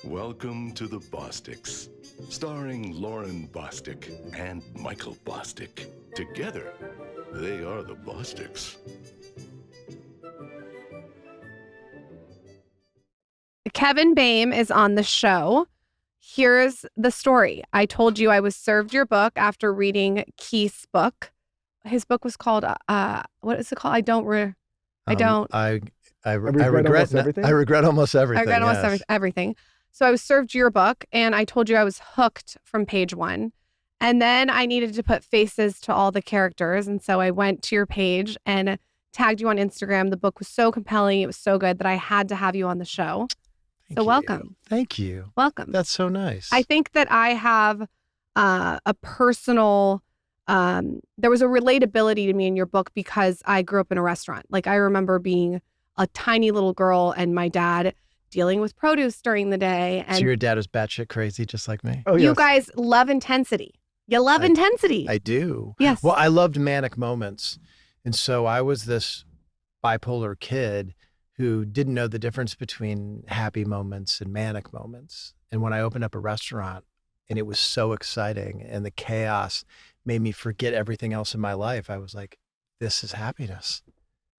Welcome to the Bostics, starring Lauren Bostic and Michael Bostic. Together, they are the Bostics. Kevin Boehm is on the show. Here's the story. I told you I was served your book after reading Keith's book. His book was called, what is it called? I regret everything. I regret almost everything. Everything. So I was served your book and I told you I was hooked from page 1. And then I needed to put faces to all the characters. And so I went to your page and tagged you on Instagram. The book was so compelling. It was so good that I had to have you on the show. Welcome. Thank you. Welcome. That's so nice. I think that I have a personal, there was a relatability to me in your book because I grew up in a restaurant. Like I remember being a tiny little girl and my dad dealing with produce during the day. And so your dad was batshit crazy just like me? Oh, yes. You guys love intensity. You love intensity. I do. Yes. Well, I loved manic moments. And so I was this bipolar kid who didn't know the difference between happy moments and manic moments. And when I opened up a restaurant and it was so exciting and the chaos made me forget everything else in my life, I was like, this is happiness.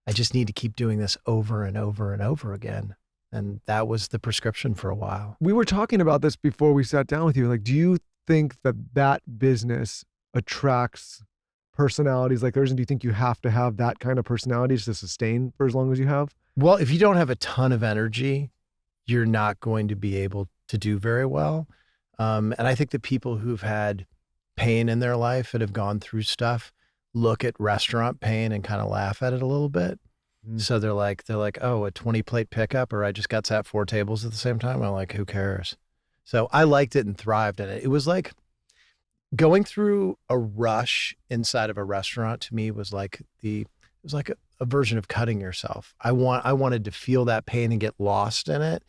I just need to keep doing this over and over and over again. And that was the prescription for a while. We were talking about this before we sat down with you. Like, do you think that business attracts personalities like yours? And do you think you have to have that kind of personality to sustain for as long as you have? Well, if you don't have a ton of energy, you're not going to be able to do very well. And I think that people who've had pain in their life and have gone through stuff look at restaurant pain and kind of laugh at it a little bit. So they're like, oh, a 20 plate pickup, or I just got sat 4 tables at the same time. I'm like, who cares? So I liked it and thrived in it. It was like going through a rush inside of a restaurant to me was like a version of cutting yourself. I wanted to feel that pain and get lost in it.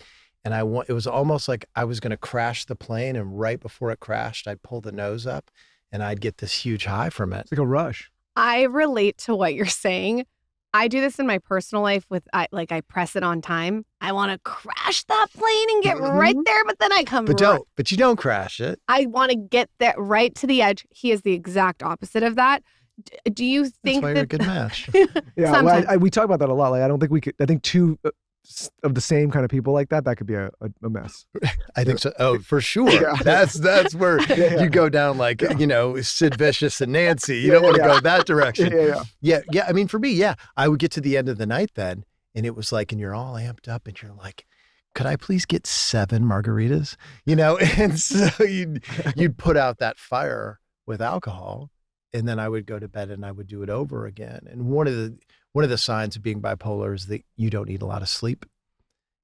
And it was almost like I was going to crash the plane. And right before it crashed, I'd pull the nose up and I'd get this huge high from it. It's like a rush. I relate to what you're saying. I do this in my personal life I press it on time. I want to crash that plane and get right there, but then I come But you don't crash it. I want to get there right to the edge. He is the exact opposite of that. Do you think that's why you're a good match? Yeah, well, we talk about that a lot. Like, I don't think we could. I think two of the same kind of people like that could be a mess. I think so. Oh, for sure. Yeah. That's where you go down like, Sid Vicious and Nancy. You don't want to go that direction. Yeah. I mean, for me, I would get to the end of the night then, and it was like, and you're all amped up and you're like, could I please get 7 margaritas? And so you'd put out that fire with alcohol, and then I would go to bed and I would do it over again. And one of the signs of being bipolar is that you don't need a lot of sleep.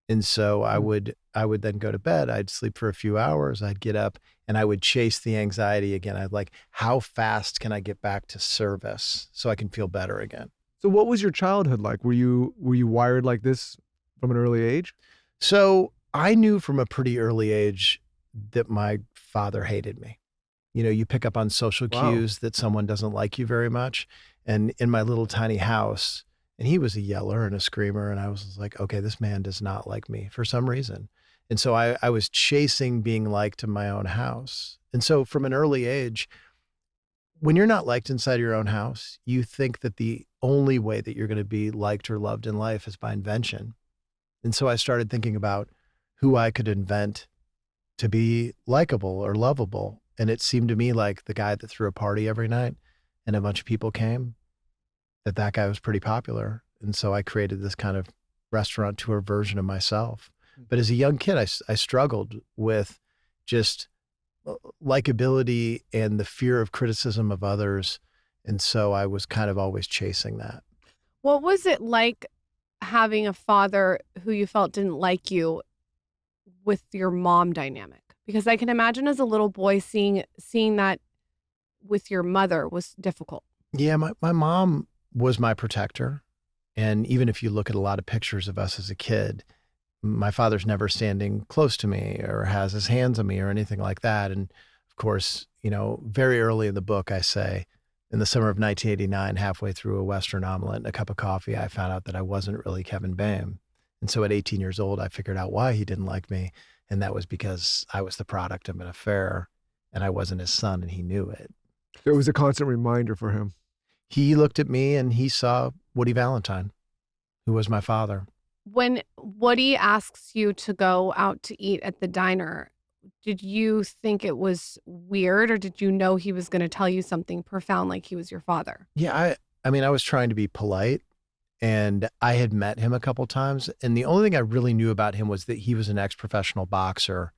And so I would then go to bed. I'd sleep for a few hours. I'd get up and I would chase the anxiety again. I'd like, how fast can I get back to service so I can feel better again? So what was your childhood like? Were you wired like this from an early age? So I knew from a pretty early age that my father hated me. You pick up on social cues that someone doesn't like you very much. And in my little tiny house, and he was a yeller and a screamer, and I was like, okay, this man does not like me for some reason. And so I was chasing being liked in my own house. And so from an early age, when you're not liked inside your own house, you think that the only way that you're going to be liked or loved in life is by invention. And so I started thinking about who I could invent to be likable or lovable. And it seemed to me like the guy that threw a party every night and a bunch of people came, that guy was pretty popular. And so I created this kind of restaurateur version of myself. But as a young kid, I struggled with just likability and the fear of criticism of others. And so I was kind of always chasing that. What was it like having a father who you felt didn't like you with your mom dynamic? Because I can imagine as a little boy seeing that with your mother was difficult. Yeah, my mom was my protector. And even if you look at a lot of pictures of us as a kid, my father's never standing close to me or has his hands on me or anything like that. And of course, very early in the book, I say, in the summer of 1989, halfway through a Western omelet and a cup of coffee, I found out that I wasn't really Kevin Boehm. And so at 18 years old, I figured out why he didn't like me. And that was because I was the product of an affair and I wasn't his son and he knew it. It was a constant reminder for him. He looked at me and he saw Woody Valentine, who was my father. When Woody asks you to go out to eat at the diner, did you think it was weird, or did you know he was going to tell you something profound like he was your father? Yeah, I mean, I was trying to be polite, and I had met him a couple times. And the only thing I really knew about him was that he was an ex-professional boxer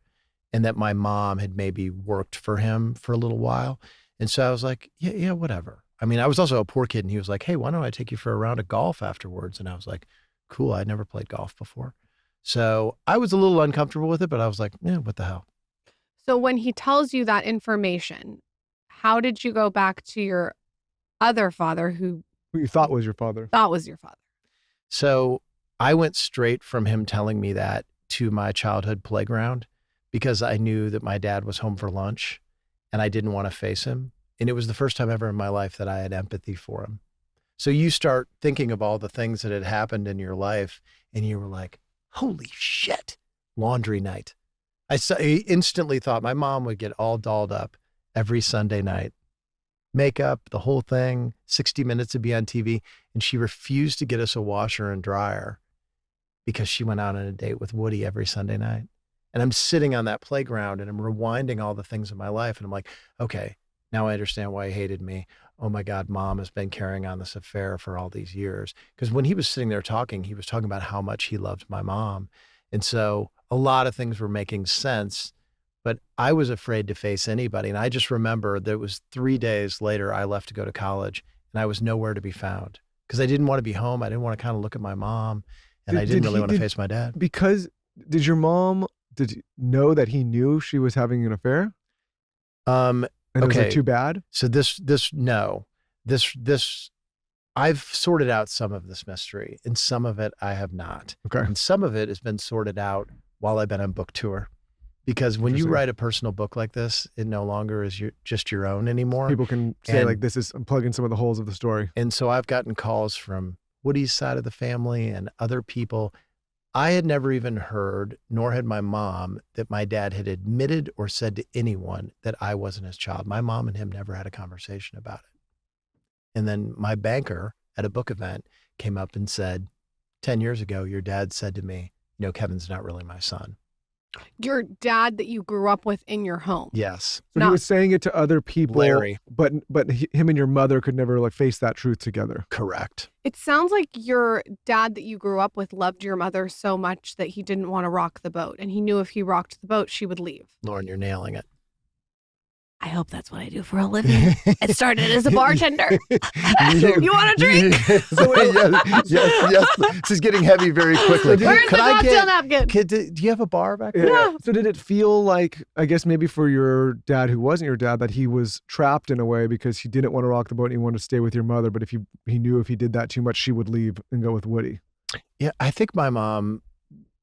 and that my mom had maybe worked for him for a little while. And so I was like, yeah, whatever. I mean, I was also a poor kid, and he was like, hey, why don't I take you for a round of golf afterwards? And I was like, cool. I'd never played golf before. So I was a little uncomfortable with it, but I was like, yeah, what the hell? So when he tells you that information, how did you go back to your other father who you thought was your father? Thought was your father. So I went straight from him telling me that to my childhood playground because I knew that my dad was home for lunch and I didn't want to face him. And it was the first time ever in my life that I had empathy for him. So you start thinking of all the things that had happened in your life and you were like, holy shit, laundry night. I instantly thought my mom would get all dolled up every Sunday night. Makeup, the whole thing, 60 Minutes to be on TV. And she refused to get us a washer and dryer because she went out on a date with Woody every Sunday night. And I'm sitting on that playground and I'm rewinding all the things in my life. And I'm like, okay, now I understand why he hated me. Oh my God, mom has been carrying on this affair for all these years. Because when he was sitting there talking, he was talking about how much he loved my mom. And so a lot of things were making sense, but I was afraid to face anybody. And I just remember that it was 3 days later, I left to go to college and I was nowhere to be found because I didn't want to be home. I didn't want to kind of look at my mom and I didn't really want to face my dad. Because did your mom, did you know that he knew she was having an affair? And okay. Was it too bad? So no, I've sorted out some of this mystery and some of it I have not. Okay. And some of it has been sorted out while I've been on book tour. Because when you write a personal book like this, it no longer is just your own anymore. People can say like, I'm plugging some of the holes of the story. And so I've gotten calls from Woody's side of the family and other people. I had never even heard, nor had my mom, that my dad had admitted or said to anyone that I wasn't his child. My mom and him never had a conversation about it. And then my banker at a book event came up and said, 10 years ago, your dad said to me, Kevin's not really my son. Your dad that you grew up with in your home. Yes. So he was saying it to other people, Larry. but him and your mother could never like face that truth together. Correct. It sounds like your dad that you grew up with loved your mother so much that he didn't want to rock the boat. And he knew if he rocked the boat, she would leave. Lauren, you're nailing it. I hope that's what I do for a living. I started as a bartender. You want a drink? Yes. This is getting heavy very quickly. Where's the cocktail napkin? Do you have a bar back there? Yeah. So did it feel like, I guess maybe for your dad who wasn't your dad, that he was trapped in a way because he didn't want to rock the boat and he wanted to stay with your mother, but if he knew if he did that too much, she would leave and go with Woody? Yeah, I think my mom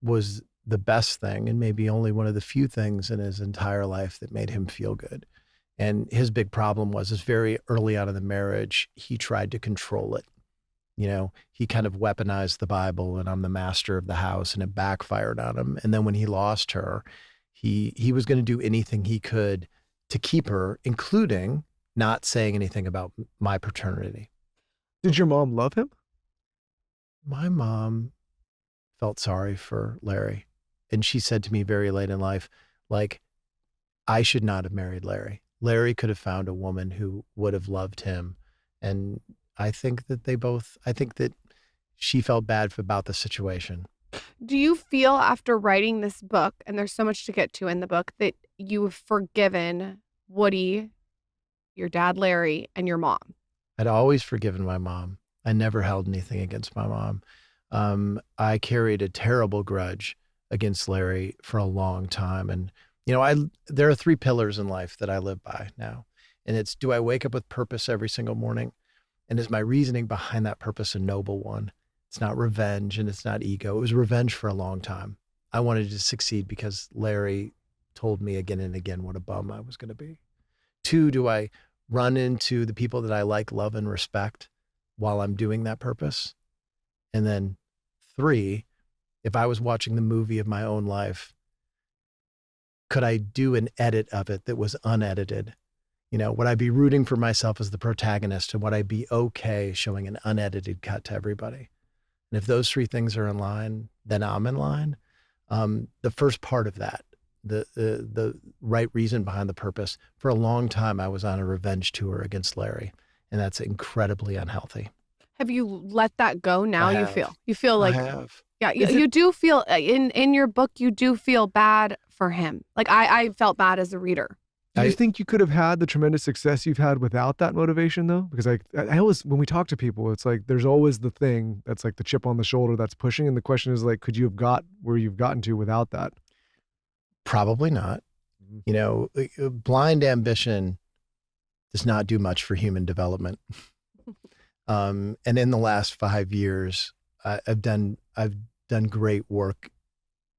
was the best thing and maybe only one of the few things in his entire life that made him feel good. And his big problem was very early on in the marriage, he tried to control it. He kind of weaponized the Bible and I'm the master of the house and it backfired on him. And then when he lost her, he was going to do anything he could to keep her, including not saying anything about my paternity. Did your mom love him? My mom felt sorry for Larry. And she said to me very late in life, like, I should not have married Larry. Larry could have found a woman who would have loved him. And I think that she felt bad about the situation. Do you feel after writing this book, and there's so much to get to in the book, that you've forgiven Woody, your dad, Larry, and your mom? I'd always forgiven my mom. I never held anything against my mom. I carried a terrible grudge against Larry for a long time. And there are 3 pillars in life that I live by now. And it's, do I wake up with purpose every single morning? And is my reasoning behind that purpose a noble one? It's not revenge and it's not ego. It was revenge for a long time. I wanted to succeed because Larry told me again and again what a bum I was going to be. 2, do I run into the people that I like, love, and respect while I'm doing that purpose? And then 3, if I was watching the movie of my own life, could I do an edit of it that was unedited? You know, would I be rooting for myself as the protagonist, and would I be okay showing an unedited cut to everybody? And if those three things are in line, then I'm in line. The first part of that, the right reason behind the purpose, for a long time, I was on a revenge tour against Larry, and that's incredibly unhealthy. Have you let that go now? I You have. feel like, I have. yeah, you do feel in your book, you do feel bad for him. Like I felt bad as a reader. Do you think you could have had the tremendous success you've had without that motivation though? Because I always, when we talk to people, it's like, there's always the thing that's like the chip on the shoulder that's pushing. And the question is like, could you have got where you've gotten to without that? Probably not. You know, blind ambition does not do much for human development. And in the last 5 years, I've done great work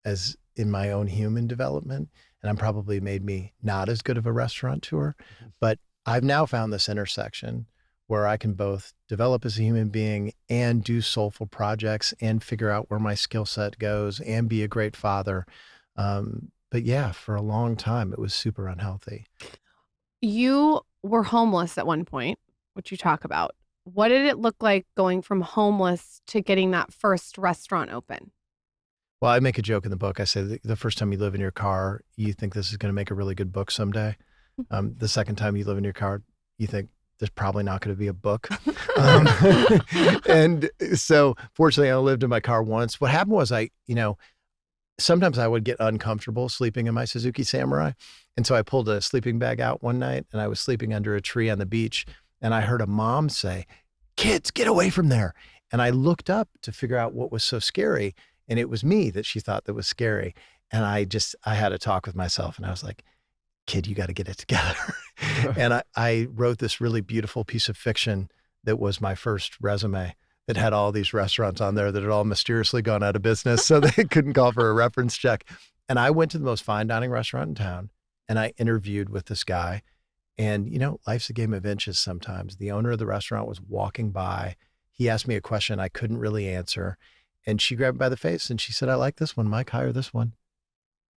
as in my own human development, and I'm probably made me not as good of a restaurateur, but I've now found this intersection where I can both develop as a human being and do soulful projects and figure out where my skill set goes and be a great father. But yeah, for a long time, it was super unhealthy. You were homeless at one point, which you talk about. What did it look like going from homeless to getting that first restaurant open? Well, I make a joke in the book. I say the first time you live in your car, you think this is going to make a really good book someday. The second time you live in your car, you think there's probably not going to be a book. And so fortunately, I lived in my car once. What happened was sometimes I would get uncomfortable sleeping in my Suzuki Samurai. And so I pulled a sleeping bag out one night and I was sleeping under a tree on the beach. And I heard a mom say, "Kids, get away from there." And I looked up to figure out what was so scary. And it was me that she thought that was scary. And I had a talk with myself and I was like, "Kid, you got to get it together." And I wrote this really beautiful piece of fiction that was my first resume that had all these restaurants on there that had all mysteriously gone out of business. So they couldn't call for a reference check. And I went to the most fine dining restaurant in town and I interviewed with this guy. And, you know, life's a game of inches sometimes. The owner of the restaurant was walking by. He asked me a question I couldn't really answer. And she grabbed me by the face and she said, "I like this one, Mike, hire this one."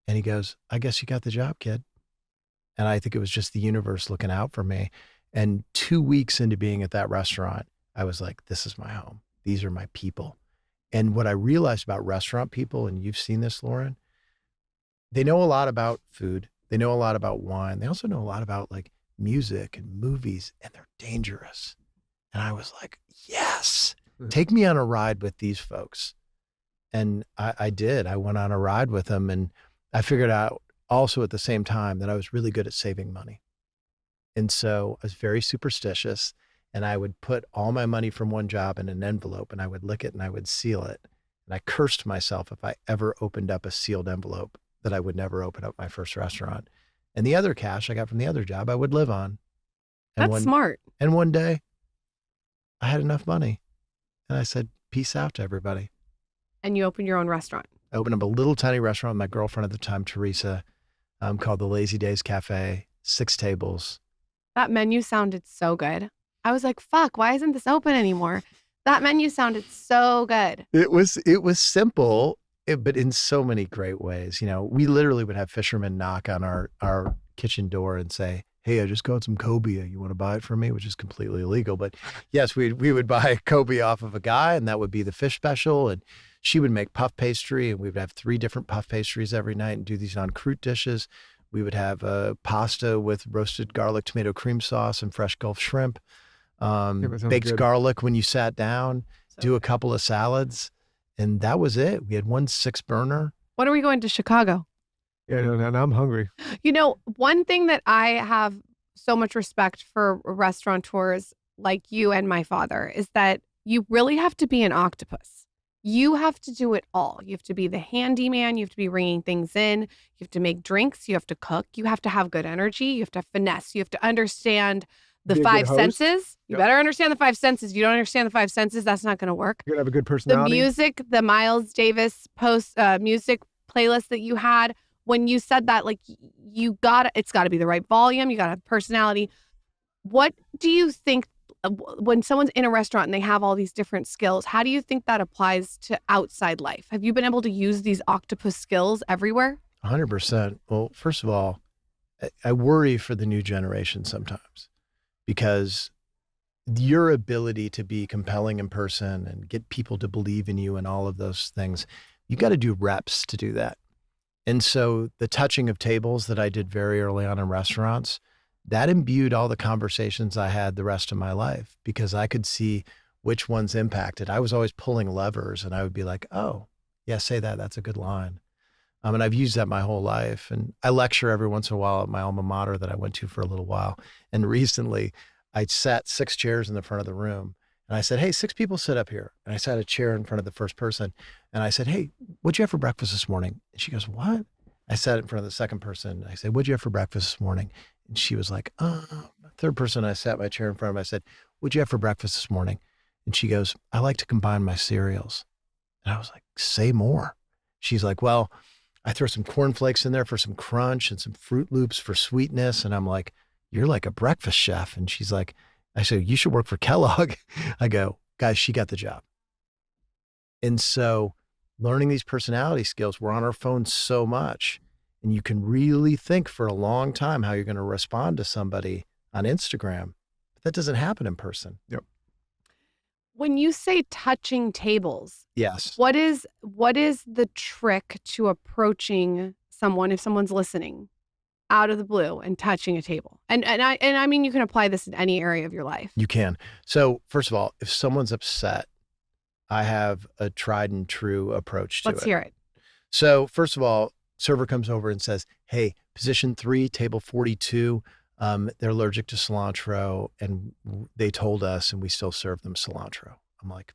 And he goes, "I guess you got the job, kid." And I think it was just the universe looking out for me. And 2 weeks into being at that restaurant, I was like, this is my home. These are my people. And what I realized about restaurant people, and you've seen this, Lauren, they know a lot about food. They know a lot about wine. They also know a lot about like music and movies, and they're dangerous. And I was like, yes, take me on a ride with these folks. And I did. I went on a ride with them, and I figured out also at the same time that I was really good at saving money. And so I was very superstitious, and I would put all my money from one job in an envelope and I would lick it and I would seal it. And I cursed myself if I ever opened up a sealed envelope that I would never open up my first restaurant. And the other cash I got from the other job, I would live on. And That's smart. And one day I had enough money and I said, peace out to everybody. And you opened your own restaurant. I opened up a little tiny restaurant with my girlfriend at the time, Teresa, called the Lazy Days Cafe, 6 tables. That menu sounded so good. I was like, fuck, why isn't this open anymore? That menu sounded so good. It was simple, but in so many great ways. You know, we literally would have fishermen knock on our kitchen door and say, "Hey, I just got some cobia. You want to buy it for me?" Which is completely illegal. But yes, we would buy cobia off of a guy, and that would be the fish special. And she would make puff pastry, and we would have 3 different puff pastries every night and do these en croûte dishes. We would have pasta with roasted garlic, tomato cream sauce, and fresh Gulf shrimp. Baked garlic when you sat down, do a couple of salads. And that was it. We had 1 6-burner. When are we going to Chicago? Yeah, and I'm hungry. You know, one thing that I have so much respect for restaurateurs like you and my father is that you really have to be an octopus. You have to do it all. You have to be the handyman. You have to be bringing things in. You have to make drinks. You have to cook. You have to have good energy. You have to have finesse. You have to understand the 5 senses. You better understand the 5 senses. If you don't understand the 5 senses, that's not going to work. You're going to have a good personality. The music, the Miles Davis music playlist that you had, when you said that, like, it's got to be the right volume. You got to have personality. What do you think when someone's in a restaurant and they have all these different skills, how do you think that applies to outside life? Have you been able to use these octopus skills everywhere? 100%. Well, first of all, I worry for the new generation sometimes because your ability to be compelling in person and get people to believe in you and all of those things, you got to do reps to do that. And so the touching of tables that I did very early on in restaurants, that imbued all the conversations I had the rest of my life because I could see which ones impacted. I was always pulling levers and I would be like, oh, yeah, say that. That's a good line. And I've used that my whole life. And I lecture every once in a while at my alma mater that I went to for a little while. And recently I sat 6 chairs in the front of the room and I said, hey, 6 people sit up here. And I sat a chair in front of the first person. And I said, hey, what'd you have for breakfast this morning? And she goes, what? I sat in front of the second person. I said, what'd you have for breakfast this morning? And she was like, third person, I sat my chair in front of. I said, what'd you have for breakfast this morning? And she goes, I like to combine my cereals. And I was like, say more. She's like, well, I throw some cornflakes in there for some crunch and some Fruit Loops for sweetness. And I'm like, you're like a breakfast chef. And she's like, I said, you should work for Kellogg. I go, guys, she got the job. And so learning these personality skills, we're on our phones so much. And you can really think for a long time how you're going to respond to somebody on Instagram. But that doesn't happen in person. Yep. When you say touching tables, yes, what is the trick to approaching someone if someone's listening out of the blue and touching a table? And I mean, you can apply this in any area of your life. You can. So first of all, if someone's upset, I have a tried and true approach to it. Let's hear it. So first of all, server comes over and says, hey, position 3, table 42, they're allergic to cilantro and they told us and we still serve them cilantro. I'm like,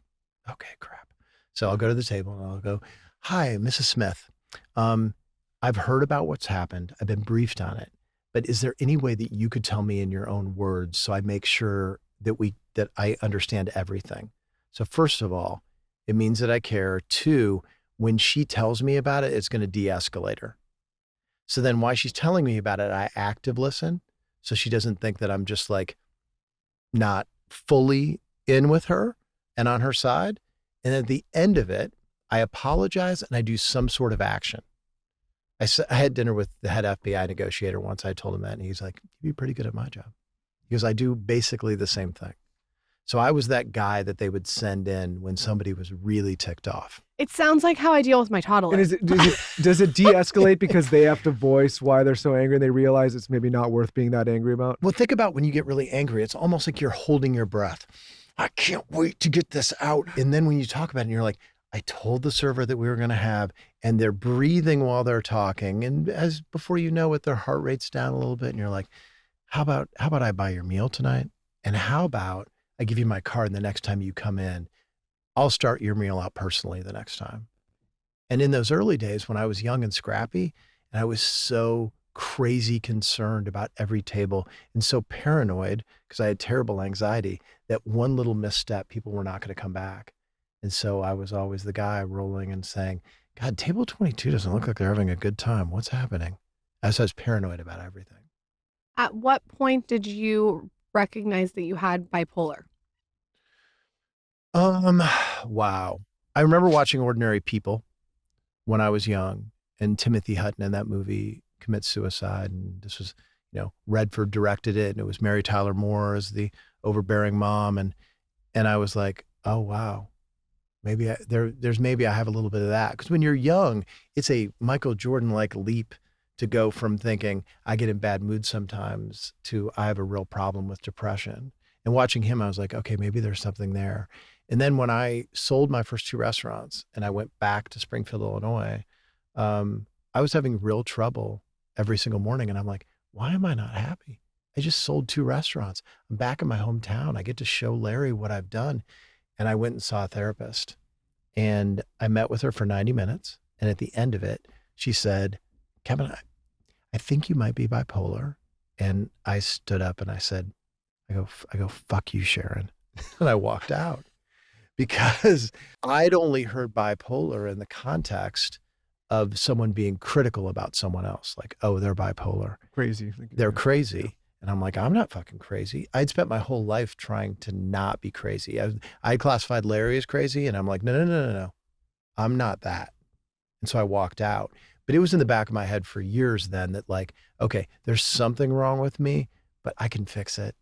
okay, crap. So I'll go to the table and I'll go, hi, Mrs. Smith. I've heard about what's happened. I've been briefed on it, but is there any way that you could tell me in your own words so I make sure that I understand everything? So first of all, it means that I care. 2, when she tells me about it, it's going to de-escalate her. So then while she's telling me about it, I active listen. So she doesn't think that I'm just like not fully in with her and on her side. And at the end of it, I apologize and I do some sort of action. I had dinner with the head FBI negotiator once. I told him that and he's like, you'd be pretty good at my job. Because I do basically the same thing. So I was that guy that they would send in when somebody was really ticked off. It sounds like how I deal with my toddler. And does it de-escalate because they have to voice why they're so angry and they realize it's maybe not worth being that angry about? Well, think about when you get really angry, it's almost like you're holding your breath. I can't wait to get this out. And then when you talk about it, and you're like, I told the server that we were going to have, and they're breathing while they're talking. And as before you know it, their heart rate's down a little bit. And you're like, how about I buy your meal tonight? And how about I give you my card and the next time you come in, I'll start your meal out personally the next time. And in those early days when I was young and scrappy, and I was so crazy concerned about every table and so paranoid because I had terrible anxiety that one little misstep, people were not going to come back. And so I was always the guy rolling and saying, God, table 22 doesn't look like they're having a good time. What's happening? As I was paranoid about everything. At what point did you recognize that you had bipolar? Wow. I remember watching Ordinary People when I was young, and Timothy Hutton in that movie commits suicide. And this was, Redford directed it, and it was Mary Tyler Moore as the overbearing mom. And I was like, oh, wow. Maybe I have a little bit of that. Because when you're young, it's a Michael Jordan-like leap to go from thinking I get in bad moods sometimes to I have a real problem with depression. And watching him, I was like, okay, maybe there's something there. And then when I sold my first 2 restaurants and I went back to Springfield, Illinois, I was having real trouble every single morning. And I'm like, why am I not happy? I just sold 2 restaurants. I'm back in my hometown. I get to show Larry what I've done. And I went and saw a therapist and I met with her for 90 minutes. And at the end of it, she said, Kevin, I think you might be bipolar. And I stood up and I said, I go, fuck you, Sharon. And I walked out because I'd only heard bipolar in the context of someone being critical about someone else. Like, oh, they're bipolar. Crazy. They're crazy. And I'm like, I'm not fucking crazy. I'd spent my whole life trying to not be crazy. I classified Larry as crazy and I'm like, no. I'm not that. And so I walked out. But it was in the back of my head for years then that like, okay, there's something wrong with me, but I can fix it.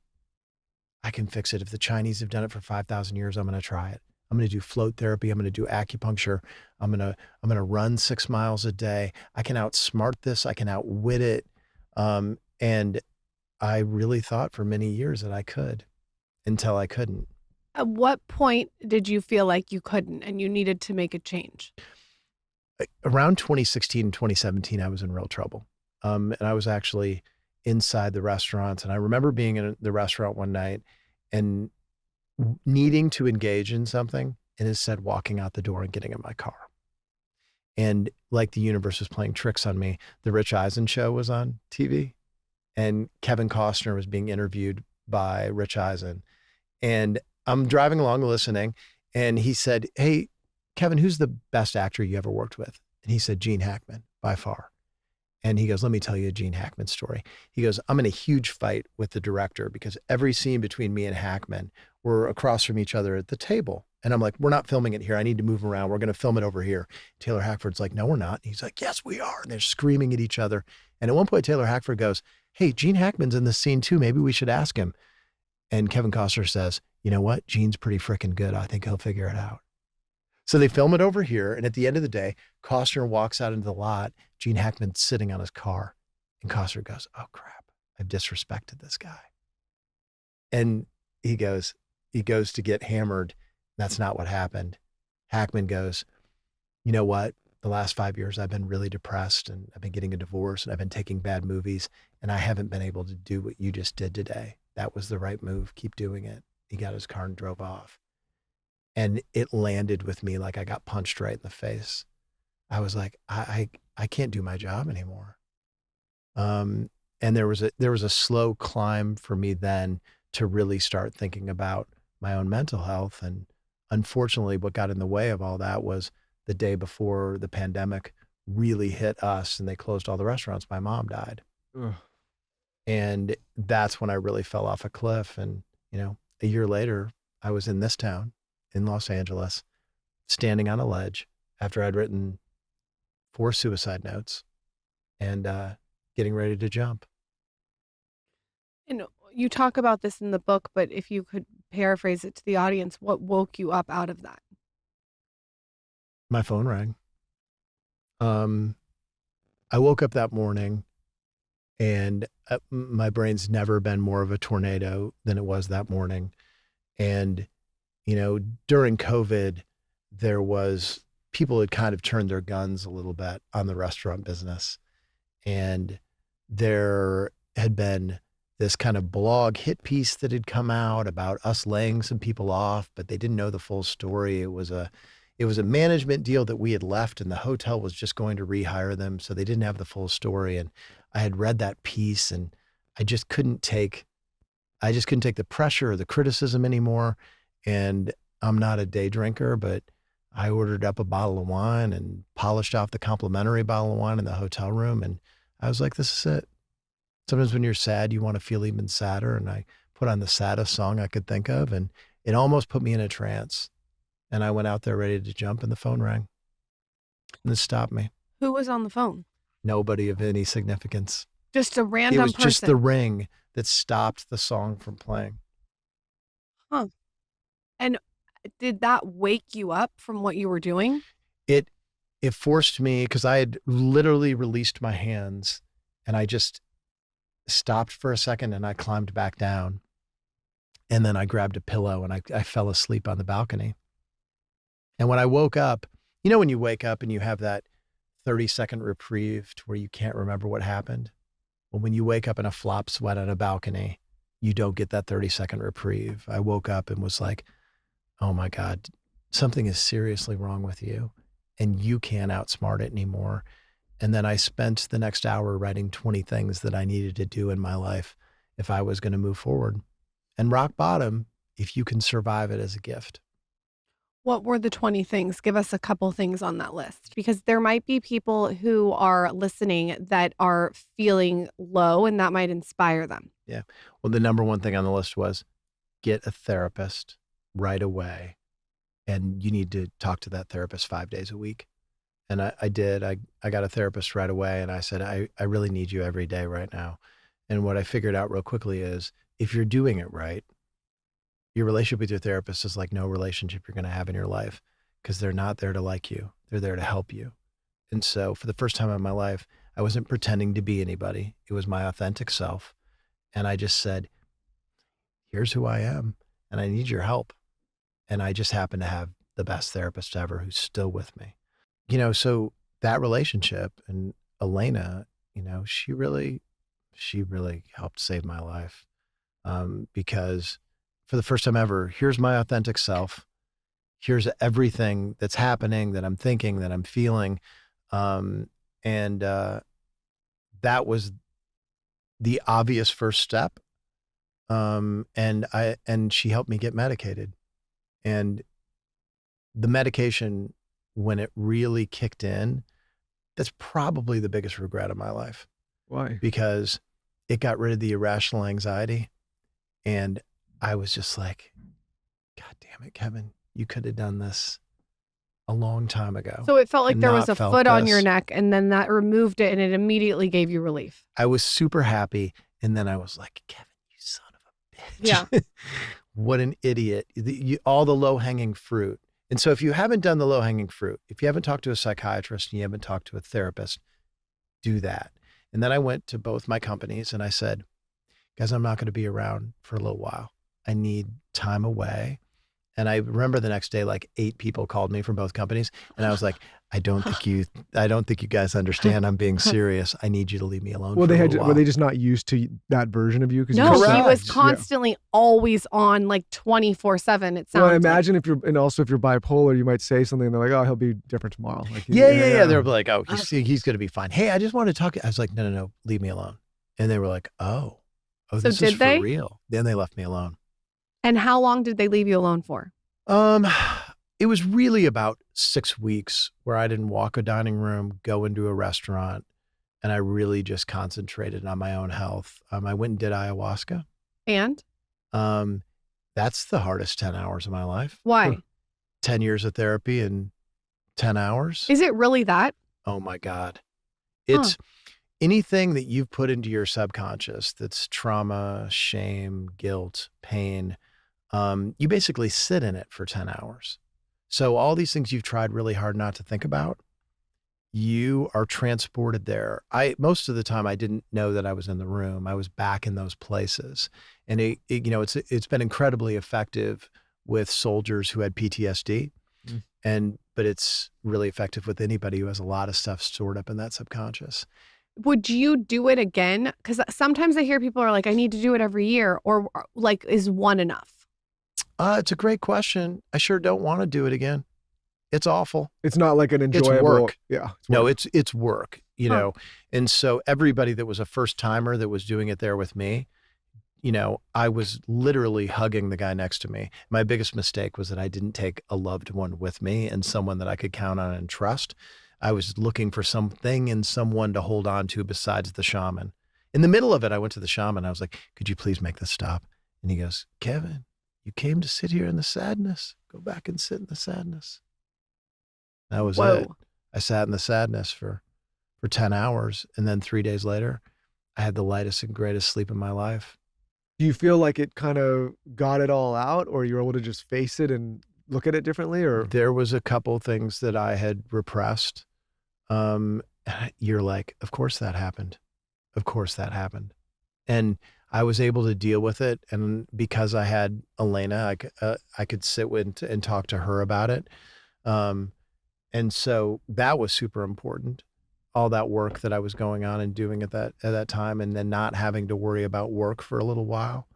I can fix it. If the Chinese have done it for 5,000 years, I'm going to try it. I'm going to do float therapy. I'm going to do acupuncture. I'm going to run 6 miles a day. I can outsmart this. I can outwit it. And I really thought for many years that I could until I couldn't. At what point did you feel like you couldn't and you needed to make a change? Around 2016, 2017, I was in real trouble. And I was actually inside the restaurant. And I remember being in the restaurant one night and needing to engage in something, and instead walking out the door and getting in my car. And like the universe was playing tricks on me, the Rich Eisen show was on TV, and Kevin Costner was being interviewed by Rich Eisen. And I'm driving along listening, and he said, "Hey, Kevin, who's the best actor you ever worked with?" And he said, "Gene Hackman, by far." And he goes, "Let me tell you a Gene Hackman story." He goes, "I'm in a huge fight with the director because every scene between me and Hackman, we're across from each other at the table. And I'm like, we're not filming it here. I need to move around. We're going to film it over here." Taylor Hackford's like, "No, we're not." And he's like, "Yes, we are." And they're screaming at each other. And at one point, Taylor Hackford goes, "Hey, Gene Hackman's in this scene too. Maybe we should ask him." And Kevin Costner says, "You know what? Gene's pretty freaking good. I think he'll figure it out." So they film it over here. And at the end of the day, Costner walks out into the lot. Gene Hackman's sitting on his car. And Costner goes, "Oh, crap. I've disrespected this guy." And he goes to get hammered. That's not what happened. Hackman goes, "You know what? The last 5 years, I've been really depressed, and I've been getting a divorce, and I've been taking bad movies, and I haven't been able to do what you just did today. That was the right move. Keep doing it." He got his car and drove off. And it landed with me like I got punched right in the face. I was like, I can't do my job anymore. And there was a slow climb for me then to really start thinking about my own mental health. And unfortunately, what got in the way of all that was the day before the pandemic really hit us and they closed all the restaurants, my mom died. Ugh. And that's when I really fell off a cliff. And, a year later, I was in this town in Los Angeles, standing on a ledge after I'd written 4 suicide notes and getting ready to jump. And you talk about this in the book, but if you could paraphrase it to the audience, what woke you up out of that? My phone rang. I woke up that morning and my brain's never been more of a tornado than it was that morning. And, during COVID, people had kind of turned their guns a little bit on the restaurant business. And there had been this kind of blog hit piece that had come out about us laying some people off, but they didn't know the full story. It was a management deal that we had left and the hotel was just going to rehire them. So they didn't have the full story. And I had read that piece and I just couldn't take the pressure or the criticism anymore. And I'm not a day drinker, but I ordered up a bottle of wine and polished off the complimentary bottle of wine in the hotel room. And I was like, this is it. Sometimes when you're sad, you want to feel even sadder. And I put on the saddest song I could think of, and it almost put me in a trance. And I went out there ready to jump, and the phone rang. And it stopped me. Who was on the phone? Nobody of any significance. Just a random It was person. just the ring that stopped the song from playing. Huh. And did that wake you up from what you were doing? It forced me, because I had literally released my hands and I just stopped for a second and I climbed back down. And then I grabbed a pillow and I fell asleep on the balcony. And when I woke up, when you wake up and you have that 30-second reprieve to where you can't remember what happened? Well, when you wake up in a flop sweat on a balcony, you don't get that 30-second reprieve. I woke up and was like, oh my God, something is seriously wrong with you and you can't outsmart it anymore. And then I spent the next hour writing 20 things that I needed to do in my life if I was going to move forward. And rock bottom, if you can survive it, as a gift. What were the 20 things? Give us a couple things on that list, because there might be people who are listening that are feeling low and that might inspire them. Yeah. Well, the number one thing on the list was get a therapist right away. And you need to talk to that therapist 5 days a week. And I did. I got a therapist right away, and I said, I really need you every day right now. And what I figured out real quickly is if you're doing it right, your relationship with your therapist is like no relationship you're going to have in your life, because they're not there to like you. They're there to help you. And so for the first time in my life, I wasn't pretending to be anybody. It was my authentic self. And I just said, here's who I am, and I need your help. And I just happen to have the best therapist ever who's still with me. So that relationship, and Elena, she really helped save my life. Because for the first time ever, here's my authentic self. Here's everything that's happening, that I'm thinking, that I'm feeling. And that was the obvious first step. And she helped me get medicated. And the medication, when it really kicked in, that's probably the biggest regret of my life. Why? Because it got rid of the irrational anxiety. And I was just like, God damn it, Kevin, you could have done this a long time ago. So it felt like and there was not a felt foot on your this. neck, and then that removed it, and it immediately gave you relief. I was super happy. And then I was like, Kevin, you son of a bitch. Yeah. What an idiot. All the low-hanging fruit. And so if you haven't done the low-hanging fruit, if you haven't talked to a psychiatrist and you haven't talked to a therapist, do that. And then I went to both my companies and I said, guys, I'm not going to be around for a little while. I need time away. And I remember the next day, like 8 people called me from both companies. And I was like, I don't think you guys understand. I'm being serious. I need you to leave me alone. Well, for a little while. were they just not used to that version of you? No, you he was Correct. constantly always on, like 24/7. It sounds. Well, I imagine if you're bipolar, you might say something and they're like, oh, he'll be different tomorrow. Like, Yeah. They're like, oh, he's going to be fine. Hey, I just wanted to talk. I was like, no, leave me alone. And they were like, oh, So this did is for they? real. Then they left me alone. And how long did they leave you alone for? It was really about 6 weeks where I didn't walk a dining room, go into a restaurant, and I really just concentrated on my own health. I went and did ayahuasca. And That's the hardest 10 hours of my life. why? 10 years of therapy in 10 hours. Is it really that? Oh my God. It's anything that you've put into your subconscious that's trauma, shame, guilt, pain. You basically sit in it for 10 hours. So all these things you've tried really hard not to think about, you are transported there. Most of the time I didn't know that I was in the room. I was back in those places. And it's been incredibly effective with soldiers who had PTSD. But it's really effective with anybody who has a lot of stuff stored up in that subconscious. Would you do it again? Because sometimes I hear people are like, I need to do it every year, or like, is one enough? It's a great question. I sure don't want to do it again. It's awful. It's not like an enjoyable. It's work. Yeah. No, it's work, know. And so everybody that was a first timer that was doing it there with me, I was literally hugging the guy next to me. My biggest mistake was that I didn't take a loved one with me and someone that I could count on and trust. I was looking for something and someone to hold on to besides the shaman. In the middle of it, I went to the shaman. I was like, could you please make this stop? And he goes, Kevin, you came to sit here in the sadness. Go back and sit in the sadness. That was it. I sat in the sadness for 10 hours. And then 3 days later, I had the lightest and greatest sleep in my life. Do you feel like it kind of got it all out, or you were able to just face it and look at it differently? Or there was a couple things that I had repressed. You're like, of course that happened. Of course that happened. And I was able to deal with it. And because I had Elena, I could sit with and talk to her about it. And so that was super important. All that work that I was going on and doing at that time, and then not having to worry about work for a little while,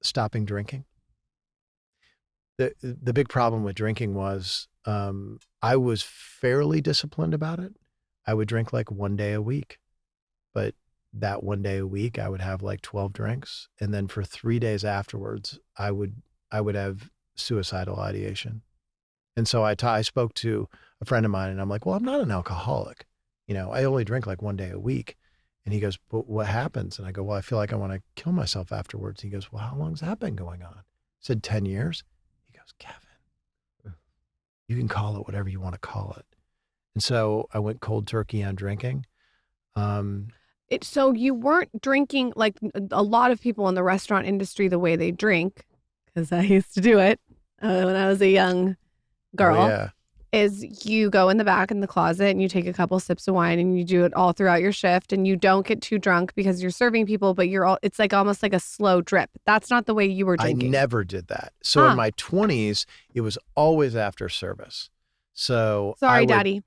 stopping drinking. The big problem with drinking was I was fairly disciplined about it. I would drink like 1 day a week, but that 1 day a week, I would have like 12 drinks. And then for 3 days afterwards, I would have suicidal ideation. And so I spoke to a friend of mine and I'm like, well, I'm not an alcoholic. I only drink like 1 day a week. And he goes, but what happens? And I go, well, I feel like I want to kill myself afterwards. And he goes, well, how long's that been going on? I said, 10 years. He goes, Kevin, you can call it whatever you want to call it. And so I went cold turkey on drinking. So you weren't drinking like a lot of people in the restaurant industry, the way they drink, because I used to do it when I was a young girl. Oh, yeah. Is you go in the back in the closet and you take a couple sips of wine and you do it all throughout your shift, and you don't get too drunk because you're serving people, but it's like almost like a slow drip. That's not the way you were drinking. I never did that. So in my 20s, it was always after service. So sorry, Daddy.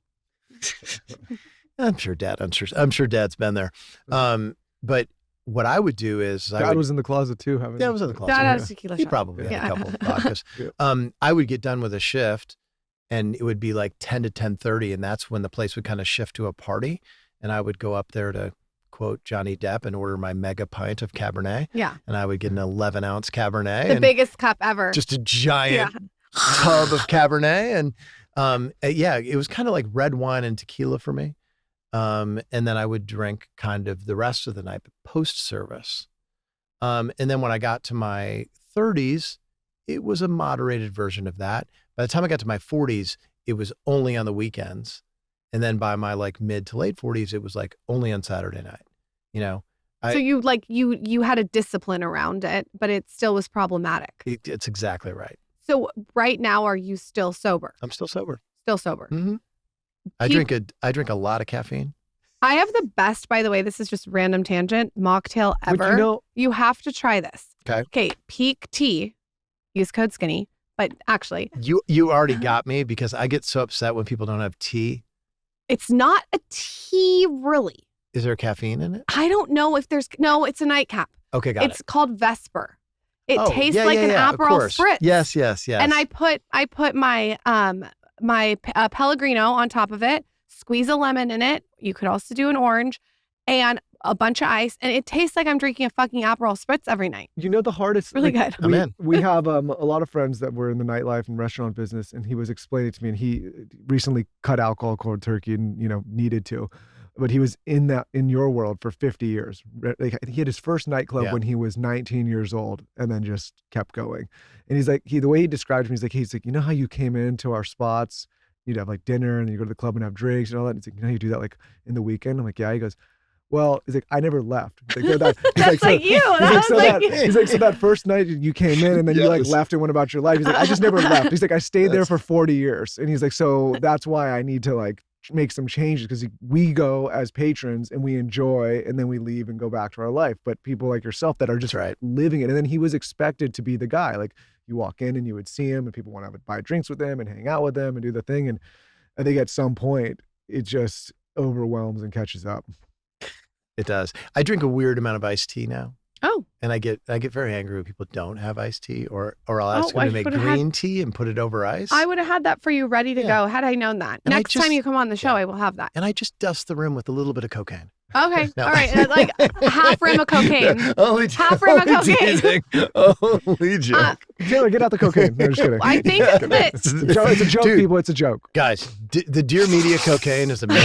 I'm sure Dad's been there. But what I would do is Dad was in the closet too. Dad was in the closet. Dad had a tequila He shot. probably had a couple of vodkas. I would get done with a shift, and it would be like 10 to 10:30, and that's when the place would kind of shift to a party. And I would go up there to quote Johnny Depp and order my mega pint of Cabernet. Yeah. And I would get an 11-ounce Cabernet. The biggest cup ever. Just a giant tub of Cabernet. And it was kind of like red wine and tequila for me. And then I would drink kind of the rest of the night post-service. And then when I got to my 30s, it was a moderated version of that. By the time I got to my 40s, it was only on the weekends. And then by my like mid to late 40s, it was like only on Saturday night, So you had a discipline around it, but it still was problematic. It's exactly right. So right now, are you still sober? I'm still sober. Still sober. Mm-hmm. I drink a lot of caffeine. I have the best, by the way, this is just random tangent, mocktail ever. But you have to try this. Okay. Peak tea, use code skinny, but actually. You already got me because I get so upset when people don't have tea. It's not a tea, really. Is there caffeine in it? I don't know if no, it's a nightcap. Okay, got it. It's called Vesper. It tastes yeah, like yeah, an yeah, Aperol Spritz. Yes. And I put my my Pellegrino on top of it, squeeze a lemon in it. You could also do an orange and a bunch of ice. And it tastes like I'm drinking a fucking Aperol Spritz every night. The hardest. Really good. We have a lot of friends that were in the nightlife and restaurant business, and he was explaining to me, and he recently cut alcohol cold turkey and, needed to. But he was in your world for 50 years. Like, he had his first nightclub when he was 19 years old, and then just kept going. And he's like, the way he described me, he's like, you know how you came into our spots, you'd have like dinner and you go to the club and have drinks and all that. He's like, you know how you do that like in the weekend? I'm like, yeah. He goes, well, he's like, I never left. He's like, That's like you. He's like, so that first night you came in and then you like left and went about your life. He's like, I just never left. He's like, I stayed there for 40 years. And he's like, so that's why I need to like make some changes, because we go as patrons and we enjoy and then we leave and go back to our life. But people like yourself that are just living it. And then he was expected to be the guy. Like, you walk in and you would see him and people want to buy drinks with him and hang out with him and do the thing. And I think at some point it just overwhelms and catches up. It does. I drink a weird amount of iced tea now. Oh. And I get very angry when people don't have iced tea, or I'll ask them to make green tea and put it over ice. I would have had that for you ready to go had I known that. And Next time you come on the show, I will have that. And I just dust the room with a little bit of cocaine. Okay. No. All right. Like half rim of cocaine. Half rim of cocaine. Only joke. Taylor, get out the cocaine. No, just kidding. I think that it's a joke, dude, people. It's a joke. Guys, the Dear Media cocaine is amazing.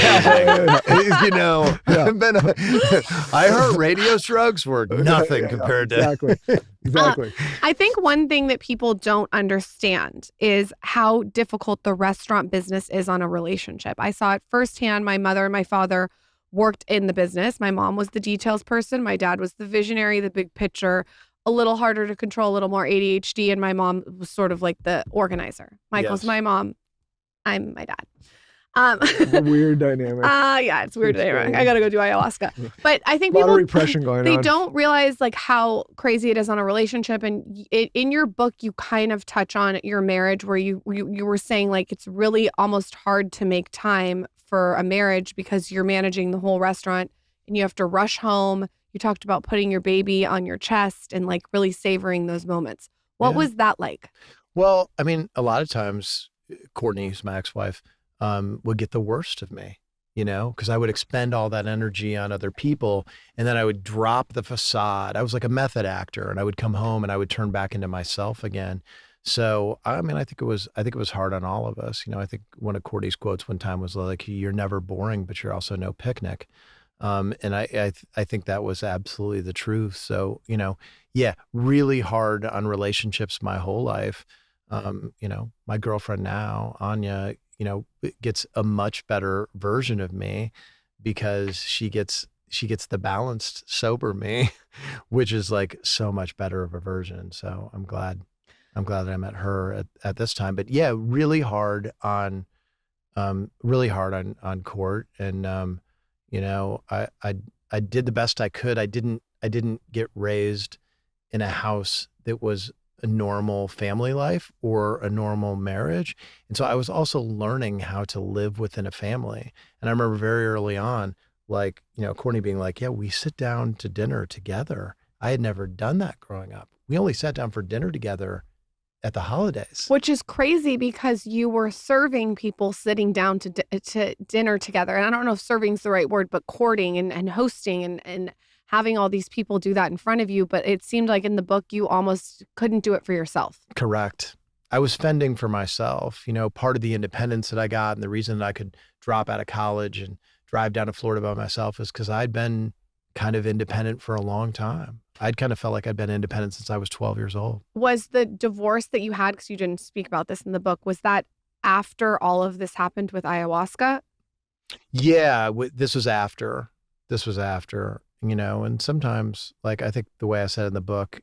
iHeartRadio's drugs were nothing compared to. Exactly. I think one thing that people don't understand is how difficult the restaurant business is on a relationship. I saw it firsthand. My mother and my father worked in the business. My mom was the details person. My dad was the visionary, the big picture, a little harder to control, a little more ADHD. And my mom was sort of like the organizer. Michael's my mom. I'm my dad. Weird dynamic. Yeah, it's weird dynamic. I got to go do ayahuasca. But I think people, repression going they on. don't realize like how crazy it is on a relationship. And in your book, you kind of touch on your marriage where you were saying like it's really almost hard to make time for a marriage because you're managing the whole restaurant and you have to rush home. You talked about putting your baby on your chest and like really savoring those moments. What was that like? Well, I mean, a lot of times Courtney, who's my ex-wife, would get the worst of me, because I would expend all that energy on other people and then I would drop the facade. I was like a method actor and I would come home and I would turn back into myself again. So, I mean, I think it was hard on all of us. I think one of Courtney's quotes one time was like, you're never boring, but you're also no picnic. And I think that was absolutely the truth. So, really hard on relationships my whole life. My girlfriend now, Anya, gets a much better version of me because she gets the balanced, sober me, which is like so much better of a version. So I'm glad that I met her at this time. But yeah, really hard on court. And, I did the best I could. I didn't get raised in a house that was a normal family life or a normal marriage. And so I was also learning how to live within a family. And I remember very early on, like, Courtney being like, yeah, we sit down to dinner together. I had never done that growing up. We only sat down for dinner together at the holidays. Which is crazy because you were serving people sitting down to dinner together. And I don't know if serving is the right word, but courting and hosting and having all these people do that in front of you. But it seemed like in the book, you almost couldn't do it for yourself. Correct. I was fending for myself. Part of the independence that I got and the reason that I could drop out of college and drive down to Florida by myself is because I'd been kind of independent for a long time. I'd kind of felt like I'd been independent since I was 12 years old. Was the divorce that you had, because you didn't speak about this in the book, was that after all of this happened with ayahuasca? Yeah, this was after, and sometimes, like, I think the way I said in the book,